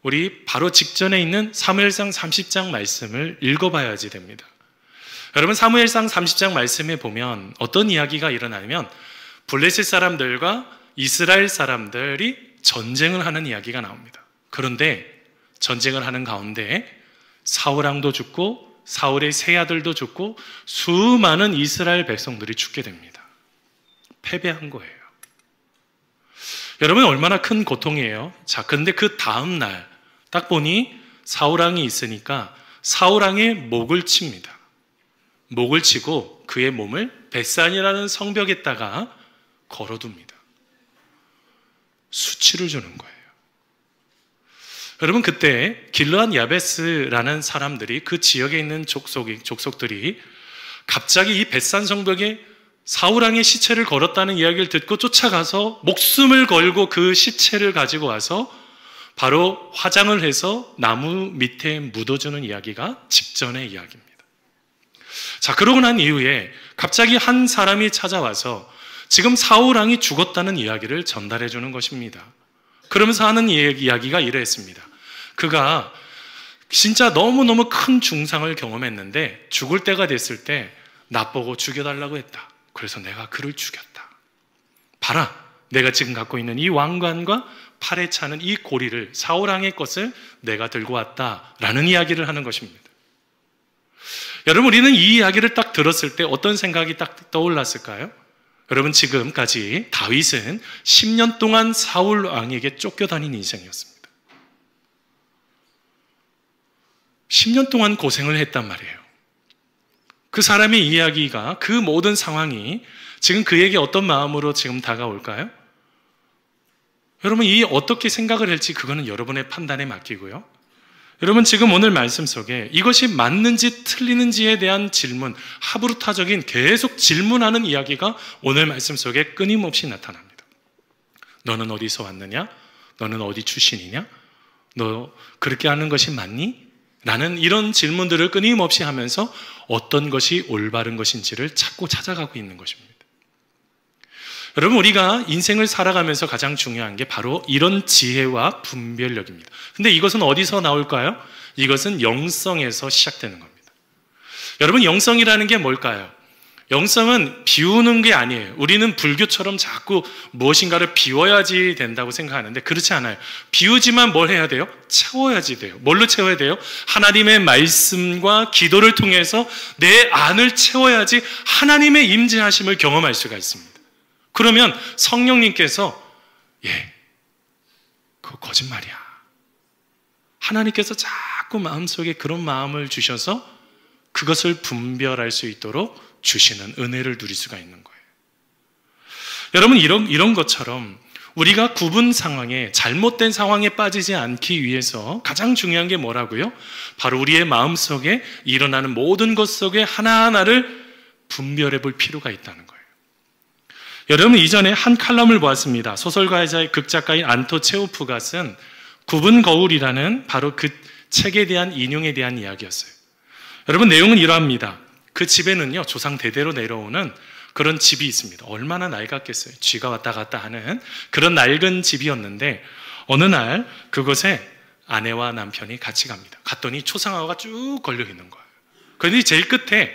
우리 바로 직전에 있는 사무엘상 30장 말씀을 읽어봐야지 됩니다. 여러분, 사무엘상 30장 말씀에 보면 어떤 이야기가 일어나냐면 블레셋 사람들과 이스라엘 사람들이 전쟁을 하는 이야기가 나옵니다. 그런데 전쟁을 하는 가운데 사울 왕도 죽고 사울의 세 아들도 죽고 수많은 이스라엘 백성들이 죽게 됩니다. 패배한 거예요. 여러분, 얼마나 큰 고통이에요. 자, 그런데 그 다음 날 딱 보니 사울 왕이 있으니까 사울 왕의 목을 칩니다. 목을 치고 그의 몸을 벳산이라는 성벽에다가 걸어둡니다. 수치를 주는 거예요. 여러분, 그때 길르앗 야베스라는 사람들이, 그 지역에 있는 족속들이 갑자기 이 벳산 성벽에 사울 왕의 시체를 걸었다는 이야기를 듣고 쫓아가서 목숨을 걸고 그 시체를 가지고 와서 바로 화장을 해서 나무 밑에 묻어주는 이야기가 직전의 이야기입니다. 자, 그러고 난 이후에 갑자기 한 사람이 찾아와서 지금 사울 왕이 죽었다는 이야기를 전달해 주는 것입니다. 그러면서 하는 이야기가 이러했습니다. 그가 진짜 너무너무 큰 중상을 경험했는데 죽을 때가 됐을 때 나보고 죽여달라고 했다. 그래서 내가 그를 죽였다. 봐라, 내가 지금 갖고 있는 이 왕관과 팔에 차는 이 고리를, 사울왕의 것을 내가 들고 왔다라는 이야기를 하는 것입니다. 여러분, 우리는 이 이야기를 딱 들었을 때 어떤 생각이 딱 떠올랐을까요? 여러분, 지금까지 다윗은 10년 동안 사울 왕에게 쫓겨다닌 인생이었습니다. 10년 동안 고생을 했단 말이에요. 그 사람의 이야기가, 그 모든 상황이 지금 그에게 어떤 마음으로 지금 다가올까요? 여러분, 이 어떻게 생각을 할지 그거는 여러분의 판단에 맡기고요. 여러분, 지금 오늘 말씀 속에 이것이 맞는지 틀리는지에 대한 질문, 하브루타적인 계속 질문하는 이야기가 오늘 말씀 속에 끊임없이 나타납니다. 너는 어디서 왔느냐? 너는 어디 출신이냐? 너 그렇게 하는 것이 맞니? 라는 이런 질문들을 끊임없이 하면서 어떤 것이 올바른 것인지를 찾고 찾아가고 있는 것입니다. 여러분, 우리가 인생을 살아가면서 가장 중요한 게 바로 이런 지혜와 분별력입니다. 근데 이것은 어디서 나올까요? 이것은 영성에서 시작되는 겁니다. 여러분, 영성이라는 게 뭘까요? 영성은 비우는 게 아니에요. 우리는 불교처럼 자꾸 무엇인가를 비워야지 된다고 생각하는데 그렇지 않아요. 비우지만 뭘 해야 돼요? 채워야지 돼요. 뭘로 채워야 돼요? 하나님의 말씀과 기도를 통해서 내 안을 채워야지 하나님의 임재하심을 경험할 수가 있습니다. 그러면 성령님께서 그거 거짓말이야. 하나님께서 자꾸 마음속에 그런 마음을 주셔서 그것을 분별할 수 있도록 주시는 은혜를 누릴 수가 있는 거예요. 여러분, 이런 것처럼 우리가 구분 상황에, 잘못된 상황에 빠지지 않기 위해서 가장 중요한 게 뭐라고요? 바로 우리의 마음속에 일어나는 모든 것 속에 하나하나를 분별해 볼 필요가 있다는 거예요. 여러분, 이전에 한 칼럼을 보았습니다. 소설가이자 극작가인 안토 체호프가 쓴 굽은 거울이라는 바로 그 책에 대한 인용에 대한 이야기였어요. 여러분, 내용은 이러합니다. 그 집에는요, 조상 대대로 내려오는 그런 집이 있습니다. 얼마나 낡았겠어요. 쥐가 왔다 갔다 하는 그런 낡은 집이었는데 어느 날 그곳에 아내와 남편이 같이 갑니다. 갔더니 초상화가 쭉 걸려 있는 거예요. 그런데 제일 끝에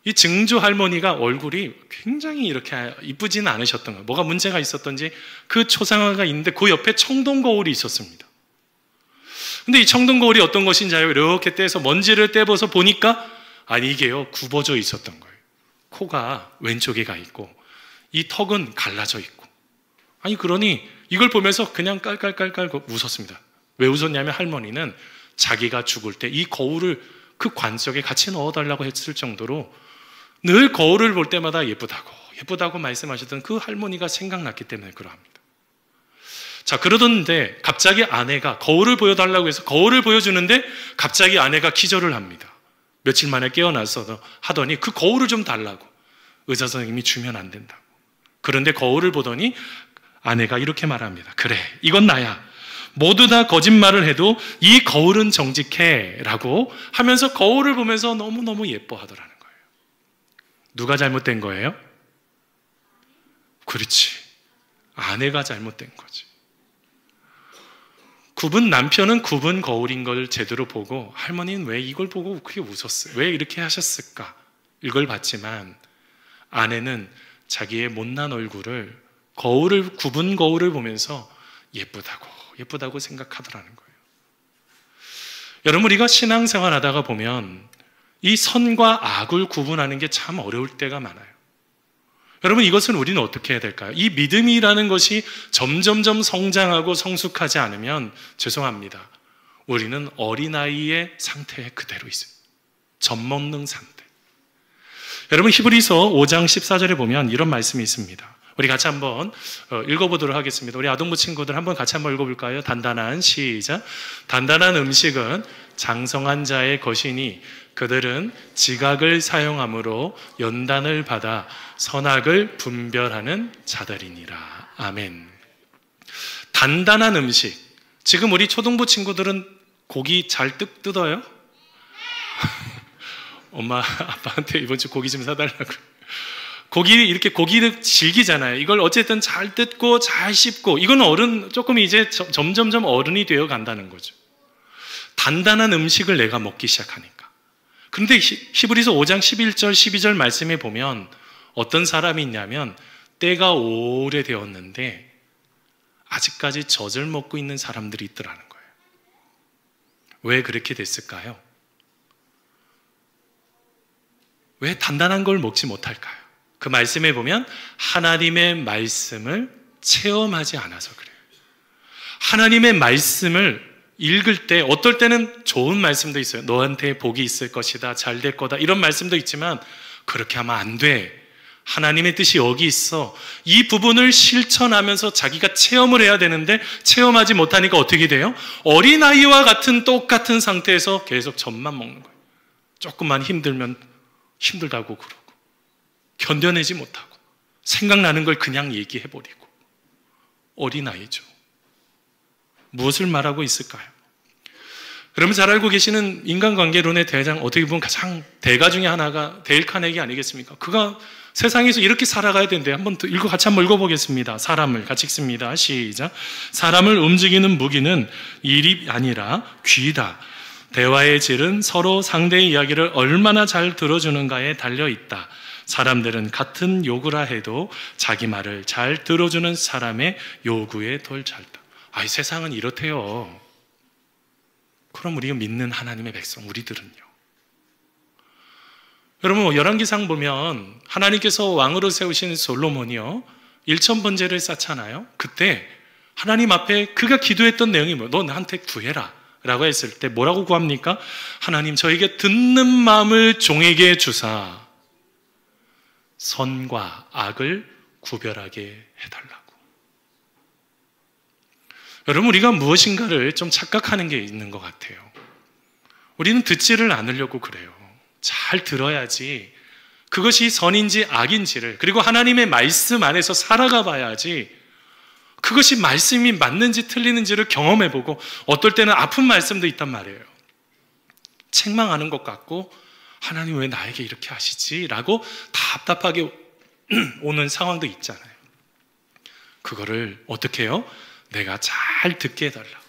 이 증조 할머니가 얼굴이 굉장히 이렇게 이쁘지는 않으셨던 거예요. 뭐가 문제가 있었던지 그 초상화가 있는데 그 옆에 청동 거울이 있었습니다. 근데 이 청동 거울이 어떤 것인지 알고 이렇게 떼서 먼지를 떼봐서 보니까 이게요, 굽어져 있었던 거예요. 코가 왼쪽에 가 있고 이 턱은 갈라져 있고. 그러니 이걸 보면서 그냥 깔깔깔깔 웃었습니다. 왜 웃었냐면 할머니는 자기가 죽을 때 이 거울을 그 관 속에 같이 넣어달라고 했을 정도로 늘 거울을 볼 때마다 예쁘다고 말씀하셨던 그 할머니가 생각났기 때문에 그러합니다. 자, 그러던데 갑자기 아내가 거울을 보여달라고 해서 거울을 보여주는데 갑자기 아내가 기절을 합니다. 며칠 만에 깨어나서 하더니 그 거울을 좀 달라고. 의사 선생님이 주면 안 된다고. 그런데 거울을 보더니 아내가 이렇게 말합니다. 그래, 이건 나야. 모두 다 거짓말을 해도 이 거울은 정직해 라고 하면서 거울을 보면서 너무너무 예뻐하더라는 거예요. 누가 잘못된 거예요? 그렇지, 아내가 잘못된 거지. 굽은 남편은 굽은 거울인 걸 제대로 보고 할머니는 왜 이걸 보고 그렇게 웃었어요? 왜 이렇게 하셨을까? 이걸 봤지만 아내는 자기의 못난 얼굴을 굽은 거울을 보면서 예쁘다고 생각하더라는 거예요. 여러분, 우리가 신앙생활 하다가 보면 이 선과 악을 구분하는 게 참 어려울 때가 많아요. 여러분, 이것은 우리는 어떻게 해야 될까요? 이 믿음이라는 것이 점점점 성장하고 성숙하지 않으면 죄송합니다. 우리는 어린아이의 상태에 그대로 있어요. 젖먹는 상태. 여러분, 히브리서 5장 14절에 보면 이런 말씀이 있습니다. 우리 같이 한번 읽어보도록 하겠습니다. 우리 아동부 친구들 한번 같이 한번 읽어볼까요? 시작. 단단한 음식은 장성한 자의 것이니 그들은 지각을 사용함으로 연단을 받아 선악을 분별하는 자들이니라. 아멘. 단단한 음식. 지금 우리 초등부 친구들은 고기 잘 뜯어요? 엄마 아빠한테 이번 주 고기 좀 사달라고. 고기를 즐기잖아요. 이걸 어쨌든 잘 뜯고 잘 씹고, 이건 조금 이제 점점점 어른이 되어 간다는 거죠. 단단한 음식을 내가 먹기 시작하니까. 그런데 히브리서 5장 11절 12절 말씀에 보면 어떤 사람이 있냐면 때가 오래되었는데 아직까지 젖을 먹고 있는 사람들이 있더라는 거예요. 왜 그렇게 됐을까요? 왜 단단한 걸 먹지 못할까요? 그 말씀에 보면 하나님의 말씀을 체험하지 않아서 그래요. 하나님의 말씀을 읽을 때 어떨 때는 좋은 말씀도 있어요. 너한테 복이 있을 것이다, 잘 될 거다, 이런 말씀도 있지만 그렇게 하면 안 돼. 하나님의 뜻이 여기 있어. 이 부분을 실천하면서 자기가 체험을 해야 되는데 체험하지 못하니까 어떻게 돼요? 어린아이와 같은 똑같은 상태에서 계속 젖만 먹는 거예요. 조금만 힘들면 힘들다고 그러고 견뎌내지 못하고 생각나는 걸 그냥 얘기해버리고 어린아이죠. 무엇을 말하고 있을까요? 여러분 잘 알고 계시는 인간관계론의 대장, 어떻게 보면 가장 대가 중에 하나가 데일 카네기 아니겠습니까? 그가 세상에서 이렇게 살아가야 되는데 같이 한번 읽어보겠습니다. 사람을 같이 읽습니다. 시작. 사람을 움직이는 무기는 일이 아니라 귀다. 대화의 질은 서로 상대의 이야기를 얼마나 잘 들어주는가에 달려있다. 사람들은 같은 요구라 해도 자기 말을 잘 들어주는 사람의 요구에 덜 잘다. 이 세상은 이렇대요. 그럼 우리가 믿는 하나님의 백성, 우리들은요. 여러분 열왕기상 보면 하나님께서 왕으로 세우신 솔로몬이요 1000번제를 쌓잖아요. 그때 하나님 앞에 그가 기도했던 내용이 뭐예요? 너 나한테 구해라 라고 했을 때 뭐라고 구합니까? 하나님 저에게 듣는 마음을 종에게 주사 선과 악을 구별하게 해달라고. 여러분 우리가 무엇인가를 좀 착각하는 게 있는 것 같아요. 우리는 듣지를 않으려고 그래요. 잘 들어야지 그것이 선인지 악인지를, 그리고 하나님의 말씀 안에서 살아가 봐야지 그것이 말씀이 맞는지 틀리는지를 경험해보고, 어떨 때는 아픈 말씀도 있단 말이에요. 책망하는 것 같고 하나님 왜 나에게 이렇게 하시지? 라고 답답하게 오는 상황도 있잖아요. 그거를 어떻게 해요? 내가 잘 듣게 해달라고.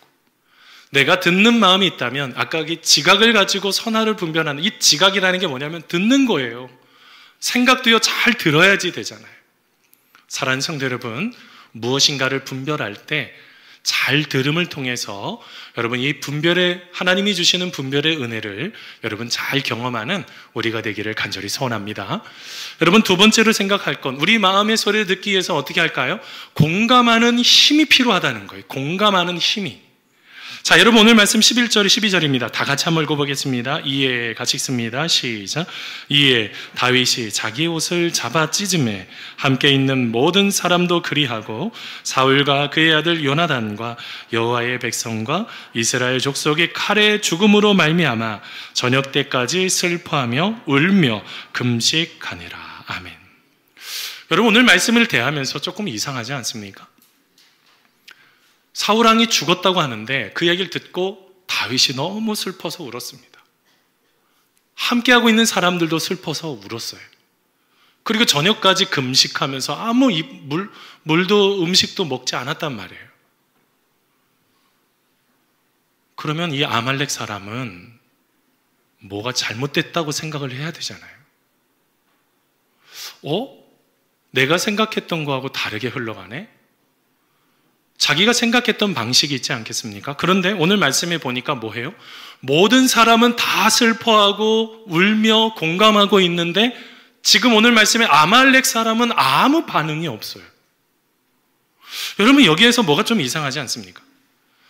내가 듣는 마음이 있다면, 아까 이 지각을 가지고 선악을 분별하는 이 지각이라는 게 뭐냐면 듣는 거예요. 생각도요 잘 들어야지 되잖아요. 사랑하는 성도 여러분, 무엇인가를 분별할 때 잘 들음을 통해서 여러분 이 분별의, 하나님이 주시는 분별의 은혜를 여러분 잘 경험하는 우리가 되기를 간절히 소원합니다. 여러분 두 번째로 생각할 건, 우리 마음의 소리를 듣기 위해서 어떻게 할까요? 공감하는 힘이 필요하다는 거예요. 공감하는 힘이. 자, 여러분 오늘 말씀 11절 12절입니다. 다 같이 한번 읽어보겠습니다. 이에 같이 읽습니다. 시작. 이에 다윗이 자기 옷을 잡아 찢음에 함께 있는 모든 사람도 그리하고 사울과 그의 아들 요나단과 여호와의 백성과 이스라엘 족속이 칼의 죽음으로 말미암아 저녁 때까지 슬퍼하며 울며 금식하니라. 아멘. 여러분 오늘 말씀을 대하면서 조금 이상하지 않습니까? 사울왕이 죽었다고 하는데 그 얘기를 듣고 다윗이 너무 슬퍼서 울었습니다. 함께하고 있는 사람들도 슬퍼서 울었어요. 그리고 저녁까지 금식하면서 아무 물도 음식도 먹지 않았단 말이에요. 그러면 이 아말렉 사람은 뭐가 잘못됐다고 생각을 해야 되잖아요. 내가 생각했던 거하고 다르게 흘러가네? 자기가 생각했던 방식이 있지 않겠습니까? 그런데 오늘 말씀에 보니까 뭐예요? 모든 사람은 다 슬퍼하고 울며 공감하고 있는데 지금 오늘 말씀에 아말렉 사람은 아무 반응이 없어요. 여러분 여기에서 뭐가 좀 이상하지 않습니까?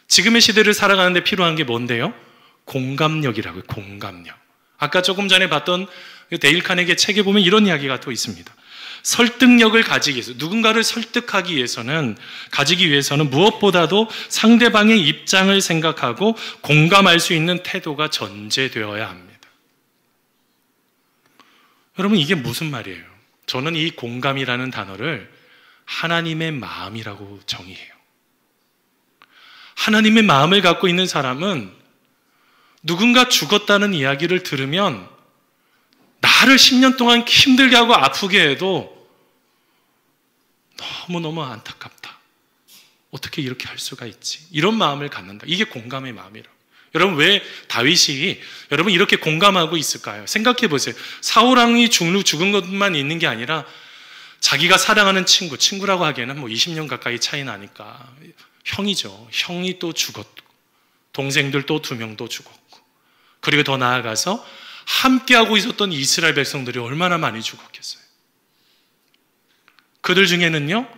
지금의 시대를 살아가는데 필요한 게 뭔데요? 공감력이라고요. 공감력. 아까 조금 전에 봤던 데일 카네기의 책에 보면 이런 이야기가 또 있습니다. 설득력을 가지기 위해서, 누군가를 설득하기 위해서는, 가지기 위해서는 무엇보다도 상대방의 입장을 생각하고 공감할 수 있는 태도가 전제되어야 합니다. 여러분 이게 무슨 말이에요? 저는 이 공감이라는 단어를 하나님의 마음이라고 정의해요. 하나님의 마음을 갖고 있는 사람은 누군가 죽었다는 이야기를 들으면 나를 10년 동안 힘들게 하고 아프게 해도 너무너무 안타깝다. 어떻게 이렇게 할 수가 있지? 이런 마음을 갖는다. 이게 공감의 마음이라고. 여러분 왜 다윗이 여러분 이렇게 공감하고 있을까요? 생각해 보세요. 사울왕이 죽은 것만 있는 게 아니라 자기가 사랑하는 친구라고 하기에는 뭐 20년 가까이 차이 나니까 형이죠. 형이 또 죽었고 동생들 또 2명도 죽었고, 그리고 더 나아가서 함께하고 있었던 이스라엘 백성들이 얼마나 많이 죽었겠어요. 그들 중에는요,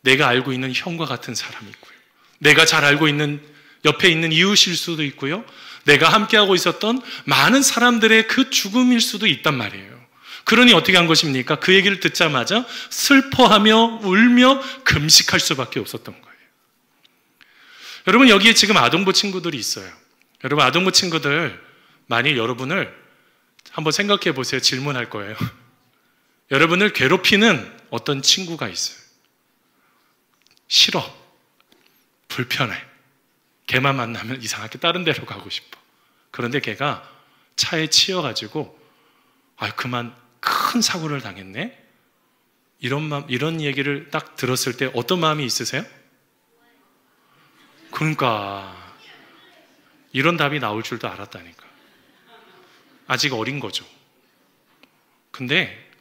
내가 알고 있는 형과 같은 사람이 있고요, 내가 잘 알고 있는 옆에 있는 이웃일 수도 있고요, 내가 함께하고 있었던 많은 사람들의 그 죽음일 수도 있단 말이에요. 그러니 어떻게 한 것입니까? 그 얘기를 듣자마자 슬퍼하며 울며 금식할 수밖에 없었던 거예요. 여러분, 여기에 지금 아동부 친구들이 있어요. 여러분, 아동부 친구들, 만일 여러분을 한번 생각해 보세요. 질문할 거예요. 여러분을 괴롭히는 어떤 친구가 있어요. 싫어, 불편해, 걔만 만나면 이상하게 다른 데로 가고 싶어. 그런데 걔가 차에 치여가지고 그만 큰 사고를 당했네. 이런 얘기를 딱 들었을 때 어떤 마음이 있으세요? 그러니까 이런 답이 나올 줄도 알았다니까. 아직 어린 거죠. 근데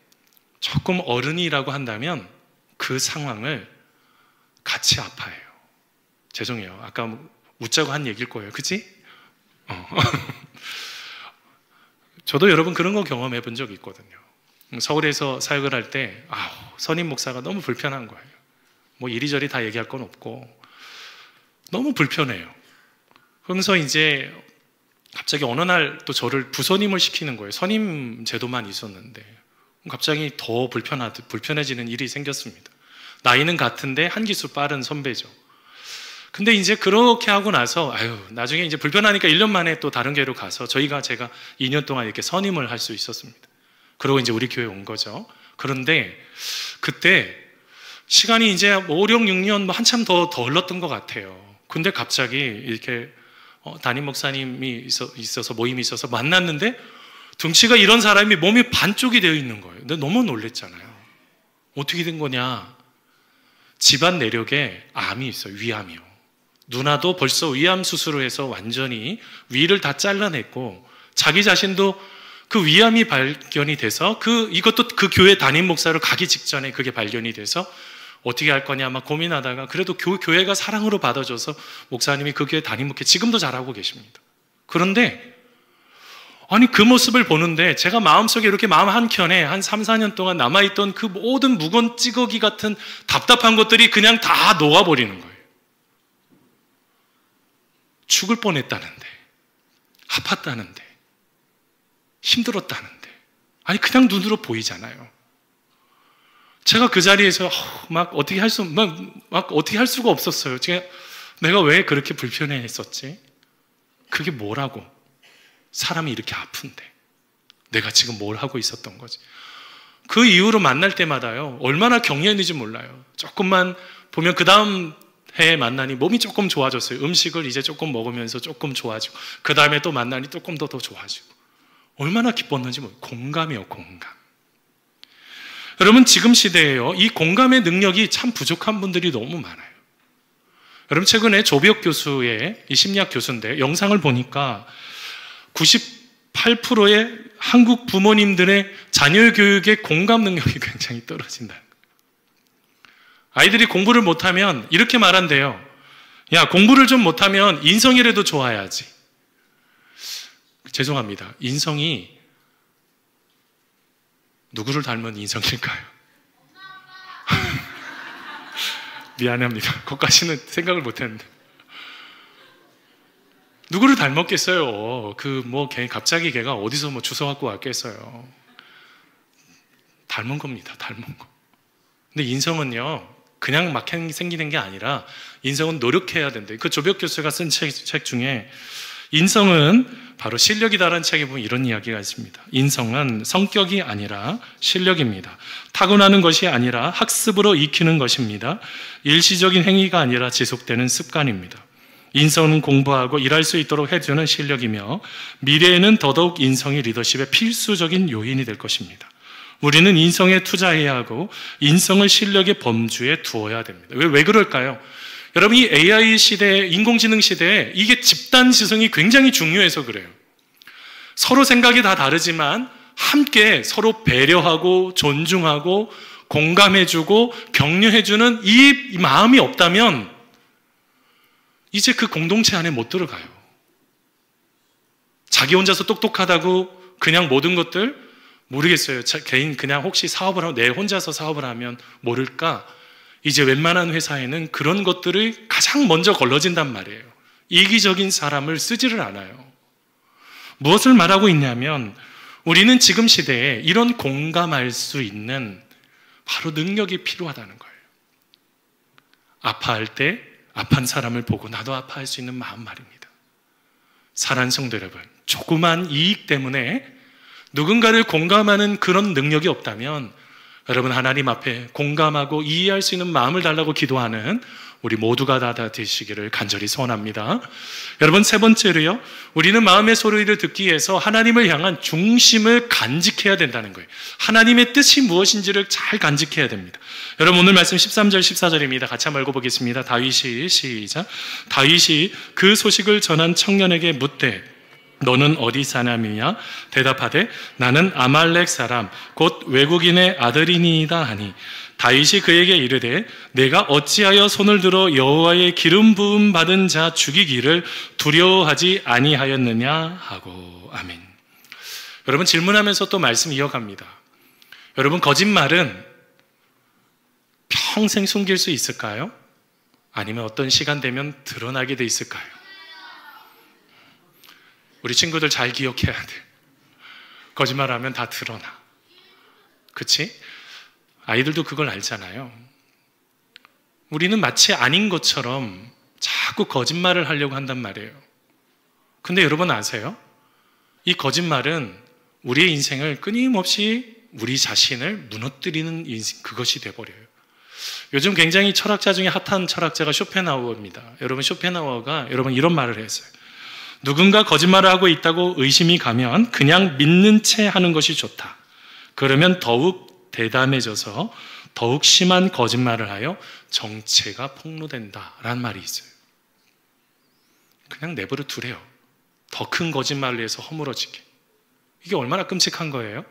조금 어른이라고 한다면 그 상황을 같이 아파해요. 죄송해요. 아까 웃자고 한 얘기일 거예요. 그치? 저도 여러분 그런 거 경험해 본 적이 있거든요. 서울에서 사역을 할 때 선임 목사가 너무 불편한 거예요. 뭐 이리저리 다 얘기할 건 없고 너무 불편해요. 그러면서 이제 갑자기 어느 날 또 저를 부선임을 시키는 거예요. 선임 제도만 있었는데 갑자기 더 불편해지는 일이 생겼습니다. 나이는 같은데 한 기수 빠른 선배죠. 근데 이제 그렇게 하고 나서 나중에 이제 불편하니까 1년 만에 또 다른 교회로 가서 제가 2년 동안 이렇게 선임을 할 수 있었습니다. 그리고 이제 우리 교회 온 거죠. 그런데 그때 시간이 이제 5, 6, 6년 한참 더 흘렀던 것 같아요. 근데 갑자기 이렇게 담임 목사님이 있어서 모임이 있어서 만났는데 등치가 이런 사람이 몸이 반쪽이 되어 있는 거예요. 근데 너무 놀랬잖아요. 어떻게 된 거냐? 집안 내력에 암이 있어요. 위암이요. 누나도 벌써 위암 수술을 해서 완전히 위를 다 잘라냈고 자기 자신도 그 위암이 발견이 돼서 이것도 그 교회 담임 목사로 가기 직전에 그게 발견이 돼서 어떻게 할 거냐 막 고민하다가 그래도 교회가 사랑으로 받아줘서 목사님이 그 교회 담임 목회 지금도 잘하고 계십니다. 그런데 그 모습을 보는데 제가 마음속에 이렇게 마음 한켠에 한 3, 4년 동안 남아있던 그 모든 묵은 찌꺼기 같은 답답한 것들이 그냥 다 녹아버리는 거예요. 죽을 뻔했다는데, 아팠다는데, 힘들었다는데, 그냥 눈으로 보이잖아요. 제가 그 자리에서 어떻게 할 수가 없었어요. 내가 왜 그렇게 불편해했었지? 그게 뭐라고? 사람이 이렇게 아픈데 내가 지금 뭘 하고 있었던 거지? 그 이후로 만날 때마다요, 얼마나 경련인지 몰라요. 조금만 보면 그 다음 해에 만나니 몸이 조금 좋아졌어요. 음식을 이제 조금 먹으면서 조금 좋아지고 그 다음에 또 만나니 조금 더 좋아지고 얼마나 기뻤는지 공감이요, 공감. 여러분, 지금 시대에요, 이 공감의 능력이 참 부족한 분들이 너무 많아요. 여러분, 최근에 조비옥 교수의 이 심리학 교수인데 영상을 보니까 98%의 한국 부모님들의 자녀 교육의 공감 능력이 굉장히 떨어진다. 아이들이 공부를 못하면 이렇게 말한대요. 야, 공부를 좀 못하면 인성이라도 좋아야지. 죄송합니다. 인성이 누구를 닮은 인성일까요? 미안합니다. 그것까지는 생각을 못했는데. 누구를 닮았겠어요? 갑자기 걔가 어디서 주워 갖고 왔겠어요? 닮은 겁니다. 닮은 거. 근데 인성은요, 그냥 막 생기는 게 아니라 인성은 노력해야 된다. 그 조벽 교수가 쓴 책 중에 인성은 바로 실력이다라는 책에 보면 이런 이야기가 있습니다. 인성은 성격이 아니라 실력입니다. 타고나는 것이 아니라 학습으로 익히는 것입니다. 일시적인 행위가 아니라 지속되는 습관입니다. 인성은 공부하고 일할 수 있도록 해주는 실력이며 미래에는 더더욱 인성이 리더십의 필수적인 요인이 될 것입니다. 우리는 인성에 투자해야 하고 인성을 실력의 범주에 두어야 됩니다. 왜 그럴까요? 여러분, 이 AI 시대에, 인공지능 시대에 이게 집단 지성이 굉장히 중요해서 그래요. 서로 생각이 다 다르지만 함께 서로 배려하고 존중하고 공감해주고 격려해주는 이 마음이 없다면 이제 그 공동체 안에 못 들어가요. 자기 혼자서 똑똑하다고 그냥 모든 것들 모르겠어요. 개인 그냥 혹시 사업을 하고 내 혼자서 사업을 하면 모를까? 이제 웬만한 회사에는 그런 것들을 가장 먼저 걸러진단 말이에요. 이기적인 사람을 쓰지를 않아요. 무엇을 말하고 있냐면 우리는 지금 시대에 이런 공감할 수 있는 바로 능력이 필요하다는 거예요. 아파할 때 아파한 사람을 보고 나도 아파할 수 있는 마음 말입니다. 사랑하는 성도 여러분, 조그만 이익 때문에 누군가를 공감하는 그런 능력이 없다면 여러분 하나님 앞에 공감하고 이해할 수 있는 마음을 달라고 기도하는 우리 모두가 다 되시기를 간절히 소원합니다. 여러분 세 번째로요, 우리는 마음의 소리를 듣기 위해서 하나님을 향한 중심을 간직해야 된다는 거예요. 하나님의 뜻이 무엇인지를 잘 간직해야 됩니다. 여러분 오늘 말씀 13절 14절입니다. 같이 한번 읽어보겠습니다. 다윗이 시작. 다윗이 그 소식을 전한 청년에게 묻되 너는 어디 사람이냐? 대답하되 나는 아말렉 사람 곧 외국인의 아들이니이다 하니 다윗이 그에게 이르되 내가 어찌하여 손을 들어 여호와의 기름 부음 받은 자 죽이기를 두려워하지 아니하였느냐 하고. 아멘. 여러분 질문하면서 또 말씀 이어갑니다. 여러분 거짓말은 평생 숨길 수 있을까요? 아니면 어떤 시간 되면 드러나게 돼 있을까요? 우리 친구들 잘 기억해야 돼. 거짓말하면 다 드러나. 그치? 아이들도 그걸 알잖아요. 우리는 마치 아닌 것처럼 자꾸 거짓말을 하려고 한단 말이에요. 근데 여러분 아세요? 이 거짓말은 우리의 인생을 끊임없이 우리 자신을 무너뜨리는 인생, 그것이 돼버려요. 요즘 굉장히 철학자 중에 핫한 철학자가 쇼펜하우어입니다. 여러분 쇼펜하우어가 여러분 이런 말을 했어요. 누군가 거짓말을 하고 있다고 의심이 가면 그냥 믿는 채 하는 것이 좋다. 그러면 더욱 대담해져서 더욱 심한 거짓말을 하여 정체가 폭로된다라는 말이 있어요. 그냥 내버려 두래요. 더 큰 거짓말을 해서 허물어지게. 이게 얼마나 끔찍한 거예요?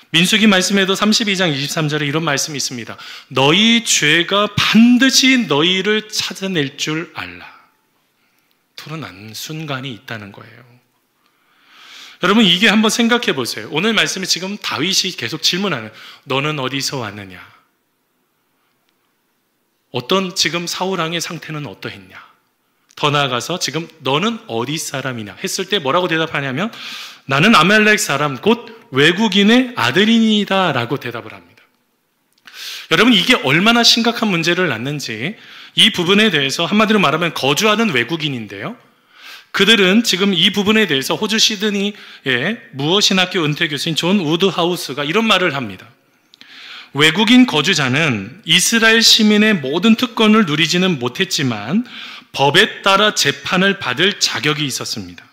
민수기 말씀에도 32장 23절에 이런 말씀이 있습니다. 너희 죄가 반드시 너희를 찾아낼 줄 알라. 드러난 순간이 있다는 거예요. 여러분 이게 한번 생각해 보세요. 오늘 말씀에 지금 다윗이 계속 질문하는 너는 어디서 왔느냐? 어떤 지금 사울왕의 상태는 어떠했냐? 더 나아가서 지금 너는 어디 사람이냐? 했을 때 뭐라고 대답하냐면 나는 아말렉 사람 곧 외국인의 아들이니다 라고 대답을 합니다. 여러분 이게 얼마나 심각한 문제를 낳는지 이 부분에 대해서 한마디로 말하면 거주하는 외국인인데요. 그들은 지금 이 부분에 대해서 호주 시드니의 무어신학교 은퇴 교수인 존 우드하우스가 이런 말을 합니다. 외국인 거주자는 이스라엘 시민의 모든 특권을 누리지는 못했지만 법에 따라 재판을 받을 자격이 있었습니다.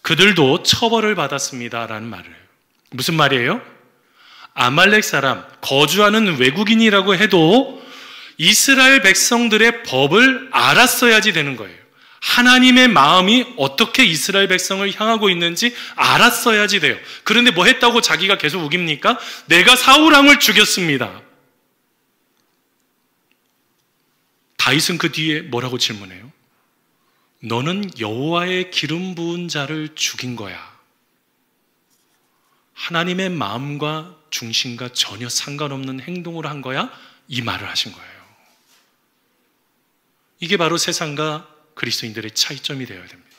그들도 처벌을 받았습니다라는 말을 해요. 무슨 말이에요? 아말렉 사람, 거주하는 외국인이라고 해도 이스라엘 백성들의 법을 알았어야지 되는 거예요. 하나님의 마음이 어떻게 이스라엘 백성을 향하고 있는지 알았어야지 돼요. 그런데 뭐 했다고 자기가 계속 우깁니까? 내가 사울왕을 죽였습니다. 다윗은 그 뒤에 뭐라고 질문해요? 너는 여호와의 기름 부은 자를 죽인 거야. 하나님의 마음과 중심과 전혀 상관없는 행동을 한 거야? 이 말을 하신 거예요. 이게 바로 세상과 그리스도인들의 차이점이 되어야 됩니다.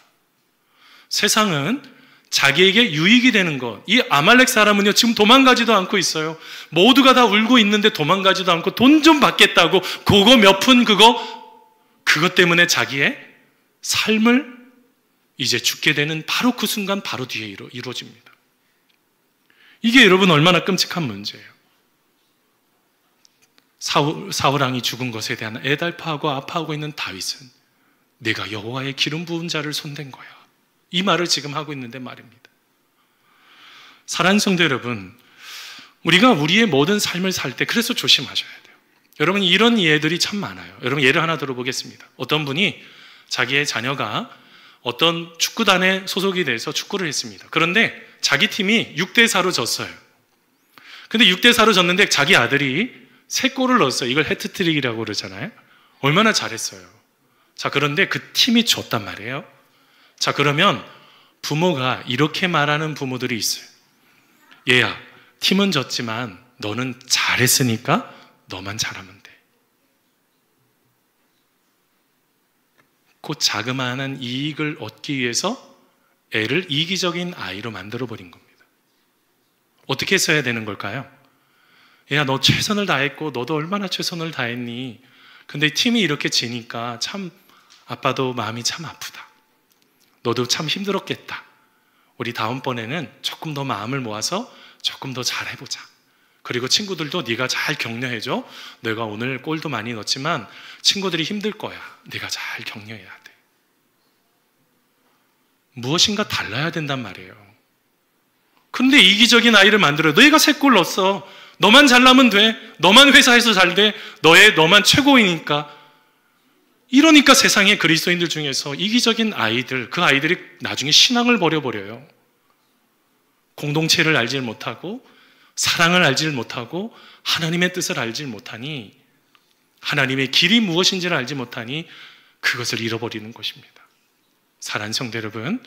세상은 자기에게 유익이 되는 것, 이 아말렉 사람은요 지금 도망가지도 않고 있어요. 모두가 다 울고 있는데 도망가지도 않고 돈 좀 받겠다고 그거 몇 푼 그것 때문에 자기의 삶을 이제 죽게 되는 바로 그 순간 바로 뒤에 이루어집니다. 이게 여러분 얼마나 끔찍한 문제예요. 사울왕이 죽은 것에 대한 애달파하고 아파하고 있는 다윗은 내가 여호와의 기름 부은 자를 손댄 거야. 이 말을 지금 하고 있는데 말입니다. 사랑하는 성도 여러분, 우리가 우리의 모든 삶을 살 때 그래서 조심하셔야 돼요. 여러분 이런 예들이 참 많아요. 여러분 예를 하나 들어보겠습니다. 어떤 분이 자기의 자녀가 어떤 축구단에 소속이 돼서 축구를 했습니다. 그런데 자기 팀이 6대4로 졌어요. 근데 6대4로 졌는데 자기 아들이 3골을 넣었어요. 이걸 해트트릭이라고 그러잖아요. 얼마나 잘했어요. 자, 그런데 그 팀이 졌단 말이에요. 자, 그러면 부모가 이렇게 말하는 부모들이 있어요. 얘야, 팀은 졌지만 너는 잘했으니까 너만 잘하면 돼. 그 자그마한 이익을 얻기 위해서 애를 이기적인 아이로 만들어버린 겁니다. 어떻게 써야 되는 걸까요? 얘야, 너 최선을 다했고 너도 얼마나 최선을 다했니? 근데 팀이 이렇게 지니까 참 아빠도 마음이 참 아프다. 너도 참 힘들었겠다. 우리 다음번에는 조금 더 마음을 모아서 조금 더 잘해보자. 그리고 친구들도 네가 잘 격려해줘. 내가 오늘 골도 많이 넣었지만 친구들이 힘들 거야. 네가 잘 격려해야 돼. 무엇인가 달라야 된단 말이에요. 근데 이기적인 아이를 만들어요. 너희가 3골 넣었어. 너만 잘나면 돼. 너만 회사에서 잘 돼. 너만 최고이니까. 이러니까 세상에 그리스도인들 중에서 이기적인 아이들, 그 아이들이 나중에 신앙을 버려버려요. 공동체를 알질 못하고 사랑을 알질 못하고 하나님의 뜻을 알질 못하니, 하나님의 길이 무엇인지를 알지 못하니 그것을 잃어버리는 것입니다. 사랑하는 성도 여러분,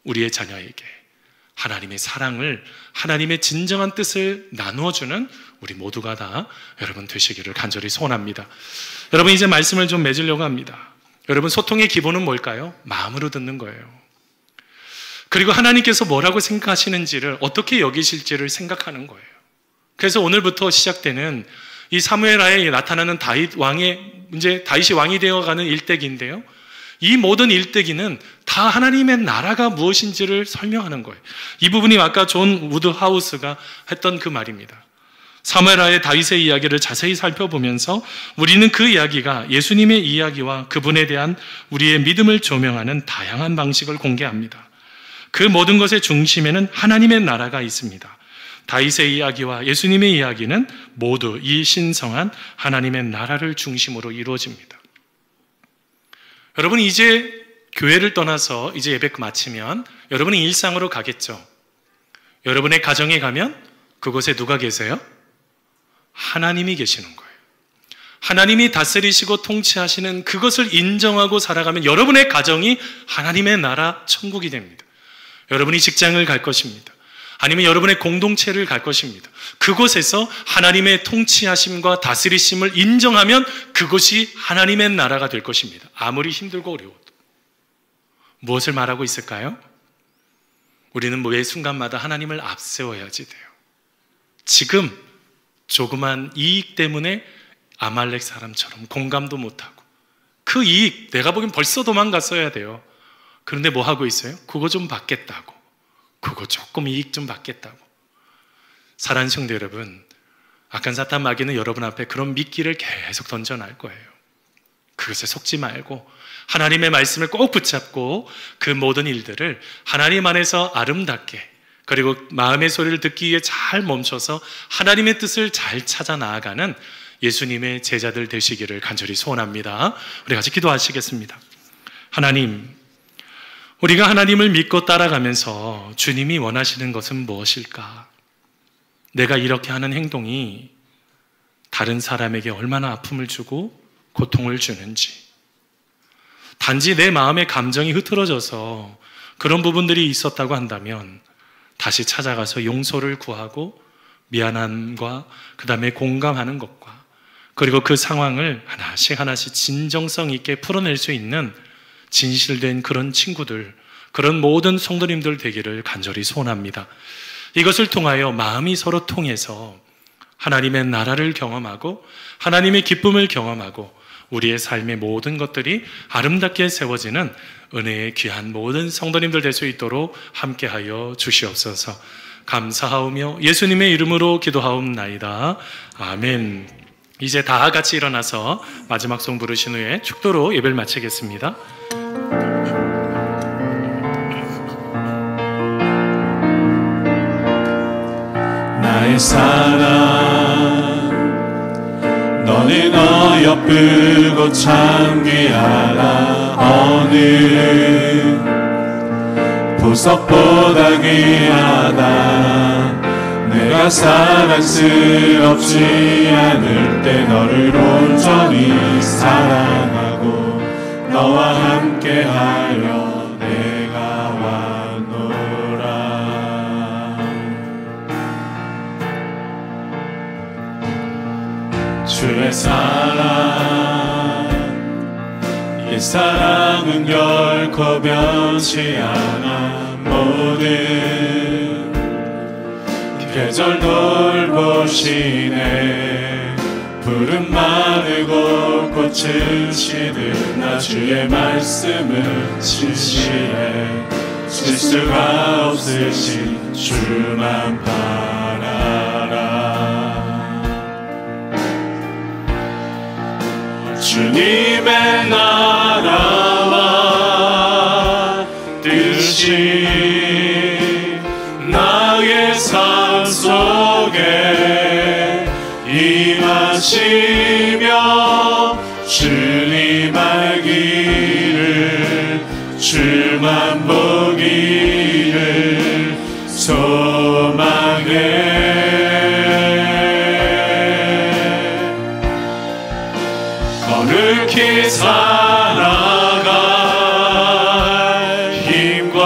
우리의 자녀에게 하나님의 사랑을, 하나님의 진정한 뜻을 나누어주는 우리 모두가 다 여러분 되시기를 간절히 소원합니다. 여러분, 이제 말씀을 좀 맺으려고 합니다. 여러분, 소통의 기본은 뭘까요? 마음으로 듣는 거예요. 그리고 하나님께서 뭐라고 생각하시는지를, 어떻게 여기실지를 생각하는 거예요. 그래서 오늘부터 시작되는 이 사무엘하에 나타나는 다윗 왕의, 이제 다윗이 왕이 되어가는 일대기인데요, 이 모든 일대기는 다 하나님의 나라가 무엇인지를 설명하는 거예요. 이 부분이 아까 존 우드하우스가 했던 그 말입니다. 사무엘하의 다윗의 이야기를 자세히 살펴보면서 우리는 그 이야기가 예수님의 이야기와 그분에 대한 우리의 믿음을 조명하는 다양한 방식을 공개합니다. 그 모든 것의 중심에는 하나님의 나라가 있습니다. 다윗의 이야기와 예수님의 이야기는 모두 이 신성한 하나님의 나라를 중심으로 이루어집니다. 여러분, 이제 교회를 떠나서 이제 예배 마치면 여러분은 일상으로 가겠죠. 여러분의 가정에 가면 그곳에 누가 계세요? 하나님이 계시는 거예요. 하나님이 다스리시고 통치하시는 그것을 인정하고 살아가면 여러분의 가정이 하나님의 나라 천국이 됩니다. 여러분이 직장을 갈 것입니다. 아니면 여러분의 공동체를 갈 것입니다. 그곳에서 하나님의 통치하심과 다스리심을 인정하면 그것이 하나님의 나라가 될 것입니다. 아무리 힘들고 어려워도. 무엇을 말하고 있을까요? 우리는 매 순간마다 하나님을 앞세워야지 돼요. 지금 조그만 이익 때문에 아말렉 사람처럼 공감도 못하고, 그 이익 내가 보기엔 벌써 도망갔어야 돼요. 그런데 뭐 하고 있어요? 그거 좀 받겠다고, 그거 조금 이익 좀 받겠다고. 사랑하는 성도 여러분, 악한 사탄 마귀는 여러분 앞에 그런 미끼를 계속 던져낼 거예요. 그것에 속지 말고 하나님의 말씀을 꼭 붙잡고 그 모든 일들을 하나님 안에서 아름답게, 그리고 마음의 소리를 듣기 위해 잘 멈춰서 하나님의 뜻을 잘 찾아 나아가는 예수님의 제자들 되시기를 간절히 소원합니다. 우리 같이 기도하시겠습니다. 하나님, 우리가 하나님을 믿고 따라가면서 주님이 원하시는 것은 무엇일까? 내가 이렇게 하는 행동이 다른 사람에게 얼마나 아픔을 주고 고통을 주는지, 단지 내 마음의 감정이 흐트러져서 그런 부분들이 있었다고 한다면 다시 찾아가서 용서를 구하고 미안함과 그 다음에 공감하는 것과, 그리고 그 상황을 하나씩 하나씩 진정성 있게 풀어낼 수 있는 진실된 그런 친구들, 그런 모든 성도님들 되기를 간절히 소원합니다. 이것을 통하여 마음이 서로 통해서 하나님의 나라를 경험하고 하나님의 기쁨을 경험하고 우리의 삶의 모든 것들이 아름답게 세워지는 은혜의 귀한 모든 성도님들 될 수 있도록 함께하여 주시옵소서. 감사하오며 예수님의 이름으로 기도하옵나이다. 아멘. 이제 다 같이 일어나서 마지막 송 부르신 후에 축도로 예배를 마치겠습니다. 나의 사랑, 너는 어여쁘고 참 귀하다. 어느 보석보다 귀하다. 내가 사랑스럽지 않을 때 너를 온전히 사랑하고 너와 함께하여 내가 왔노라. 주의 사랑, 이 사랑은 결코 변치 않아. 모든 계절 돌보시네. 푸른 마르고 꽃은 시드나 주의 말씀은 진실해. 실수가 없으신 주만 바라라. 주님의 나라와 뜻이 나의 삶 속에 임하시며 주님 알기를 주만 보기를 소망해. 거룩히 살아갈 힘과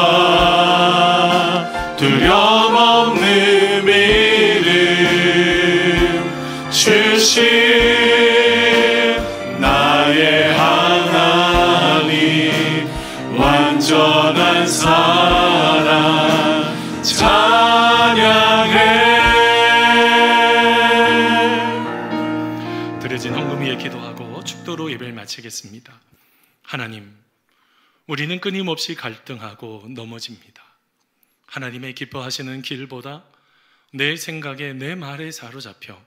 두려움 없는 믿음 주신 나의 하나님, 완전한 사랑 찬양해. 드려진 헌금 위에 기도하고 축도로 예배를 마치겠습니다. 하나님, 우리는 끊임없이 갈등하고 넘어집니다. 하나님의 기뻐하시는 길보다 내 생각에 내 말에 사로잡혀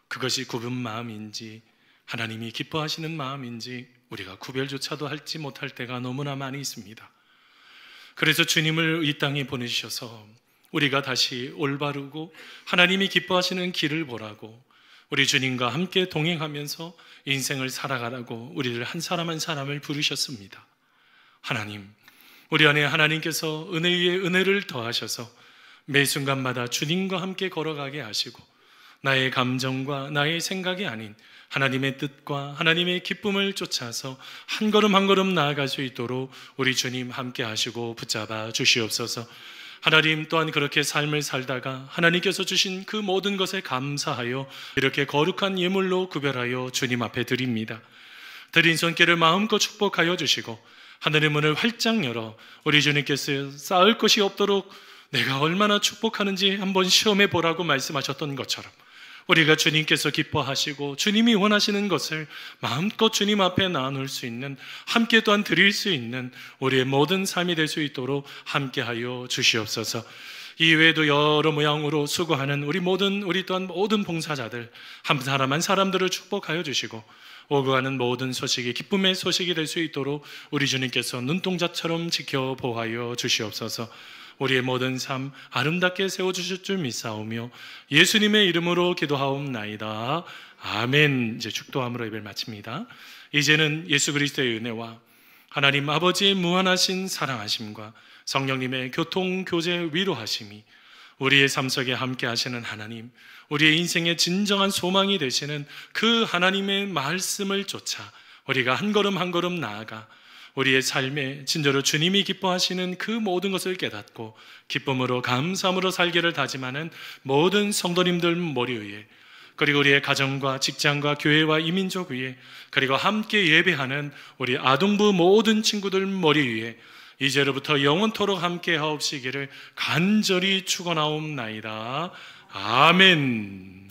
그것이 굽은 마음인지 하나님이 기뻐하시는 마음인지 우리가 구별조차도 하지 못할 때가 너무나 많이 있습니다. 그래서 주님을 이 땅에 보내주셔서 우리가 다시 올바르고 하나님이 기뻐하시는 길을 보라고, 우리 주님과 함께 동행하면서 인생을 살아가라고 우리를 한 사람 한 사람을 부르셨습니다. 하나님, 우리 안에 하나님께서 은혜 위에 은혜를 더하셔서 매 순간마다 주님과 함께 걸어가게 하시고 나의 감정과 나의 생각이 아닌 하나님의 뜻과 하나님의 기쁨을 쫓아서 한 걸음 한 걸음 나아갈 수 있도록 우리 주님 함께 하시고 붙잡아 주시옵소서. 하나님 또한 그렇게 삶을 살다가 하나님께서 주신 그 모든 것에 감사하여 이렇게 거룩한 예물로 구별하여 주님 앞에 드립니다. 드린 손길을 마음껏 축복하여 주시고 하늘의 문을 활짝 열어 우리 주님께서 쌓을 것이 없도록 내가 얼마나 축복하는지 한번 시험해 보라고 말씀하셨던 것처럼 우리가 주님께서 기뻐하시고 주님이 원하시는 것을 마음껏 주님 앞에 나눌 수 있는, 함께 또한 드릴 수 있는 우리의 모든 삶이 될 수 있도록 함께하여 주시옵소서. 이외에도 여러 모양으로 수고하는 우리 또한 모든 봉사자들 한 사람 한 사람들을 축복하여 주시고 오고 가는 모든 소식이 기쁨의 소식이 될 수 있도록 우리 주님께서 눈동자처럼 지켜보아여 주시옵소서. 우리의 모든 삶 아름답게 세워주실 줄 믿사오며 예수님의 이름으로 기도하옵나이다. 아멘. 이제 축도함으로 예배를 마칩니다. 이제는 예수 그리스도의 은혜와 하나님 아버지의 무한하신 사랑하심과 성령님의 교통, 교제, 위로하심이 우리의 삶 속에 함께 하시는 하나님, 우리의 인생의 진정한 소망이 되시는 그 하나님의 말씀을 쫓아 우리가 한 걸음 한 걸음 나아가 우리의 삶에 진정으로 주님이 기뻐하시는 그 모든 것을 깨닫고 기쁨으로 감사함으로 살기를 다짐하는 모든 성도님들 머리 위에, 그리고 우리의 가정과 직장과 교회와 이민족 위에, 그리고 함께 예배하는 우리 아동부 모든 친구들 머리 위에 이제로부터 영원토록 함께 하옵시기를 간절히 축원하옵나이다. 아멘.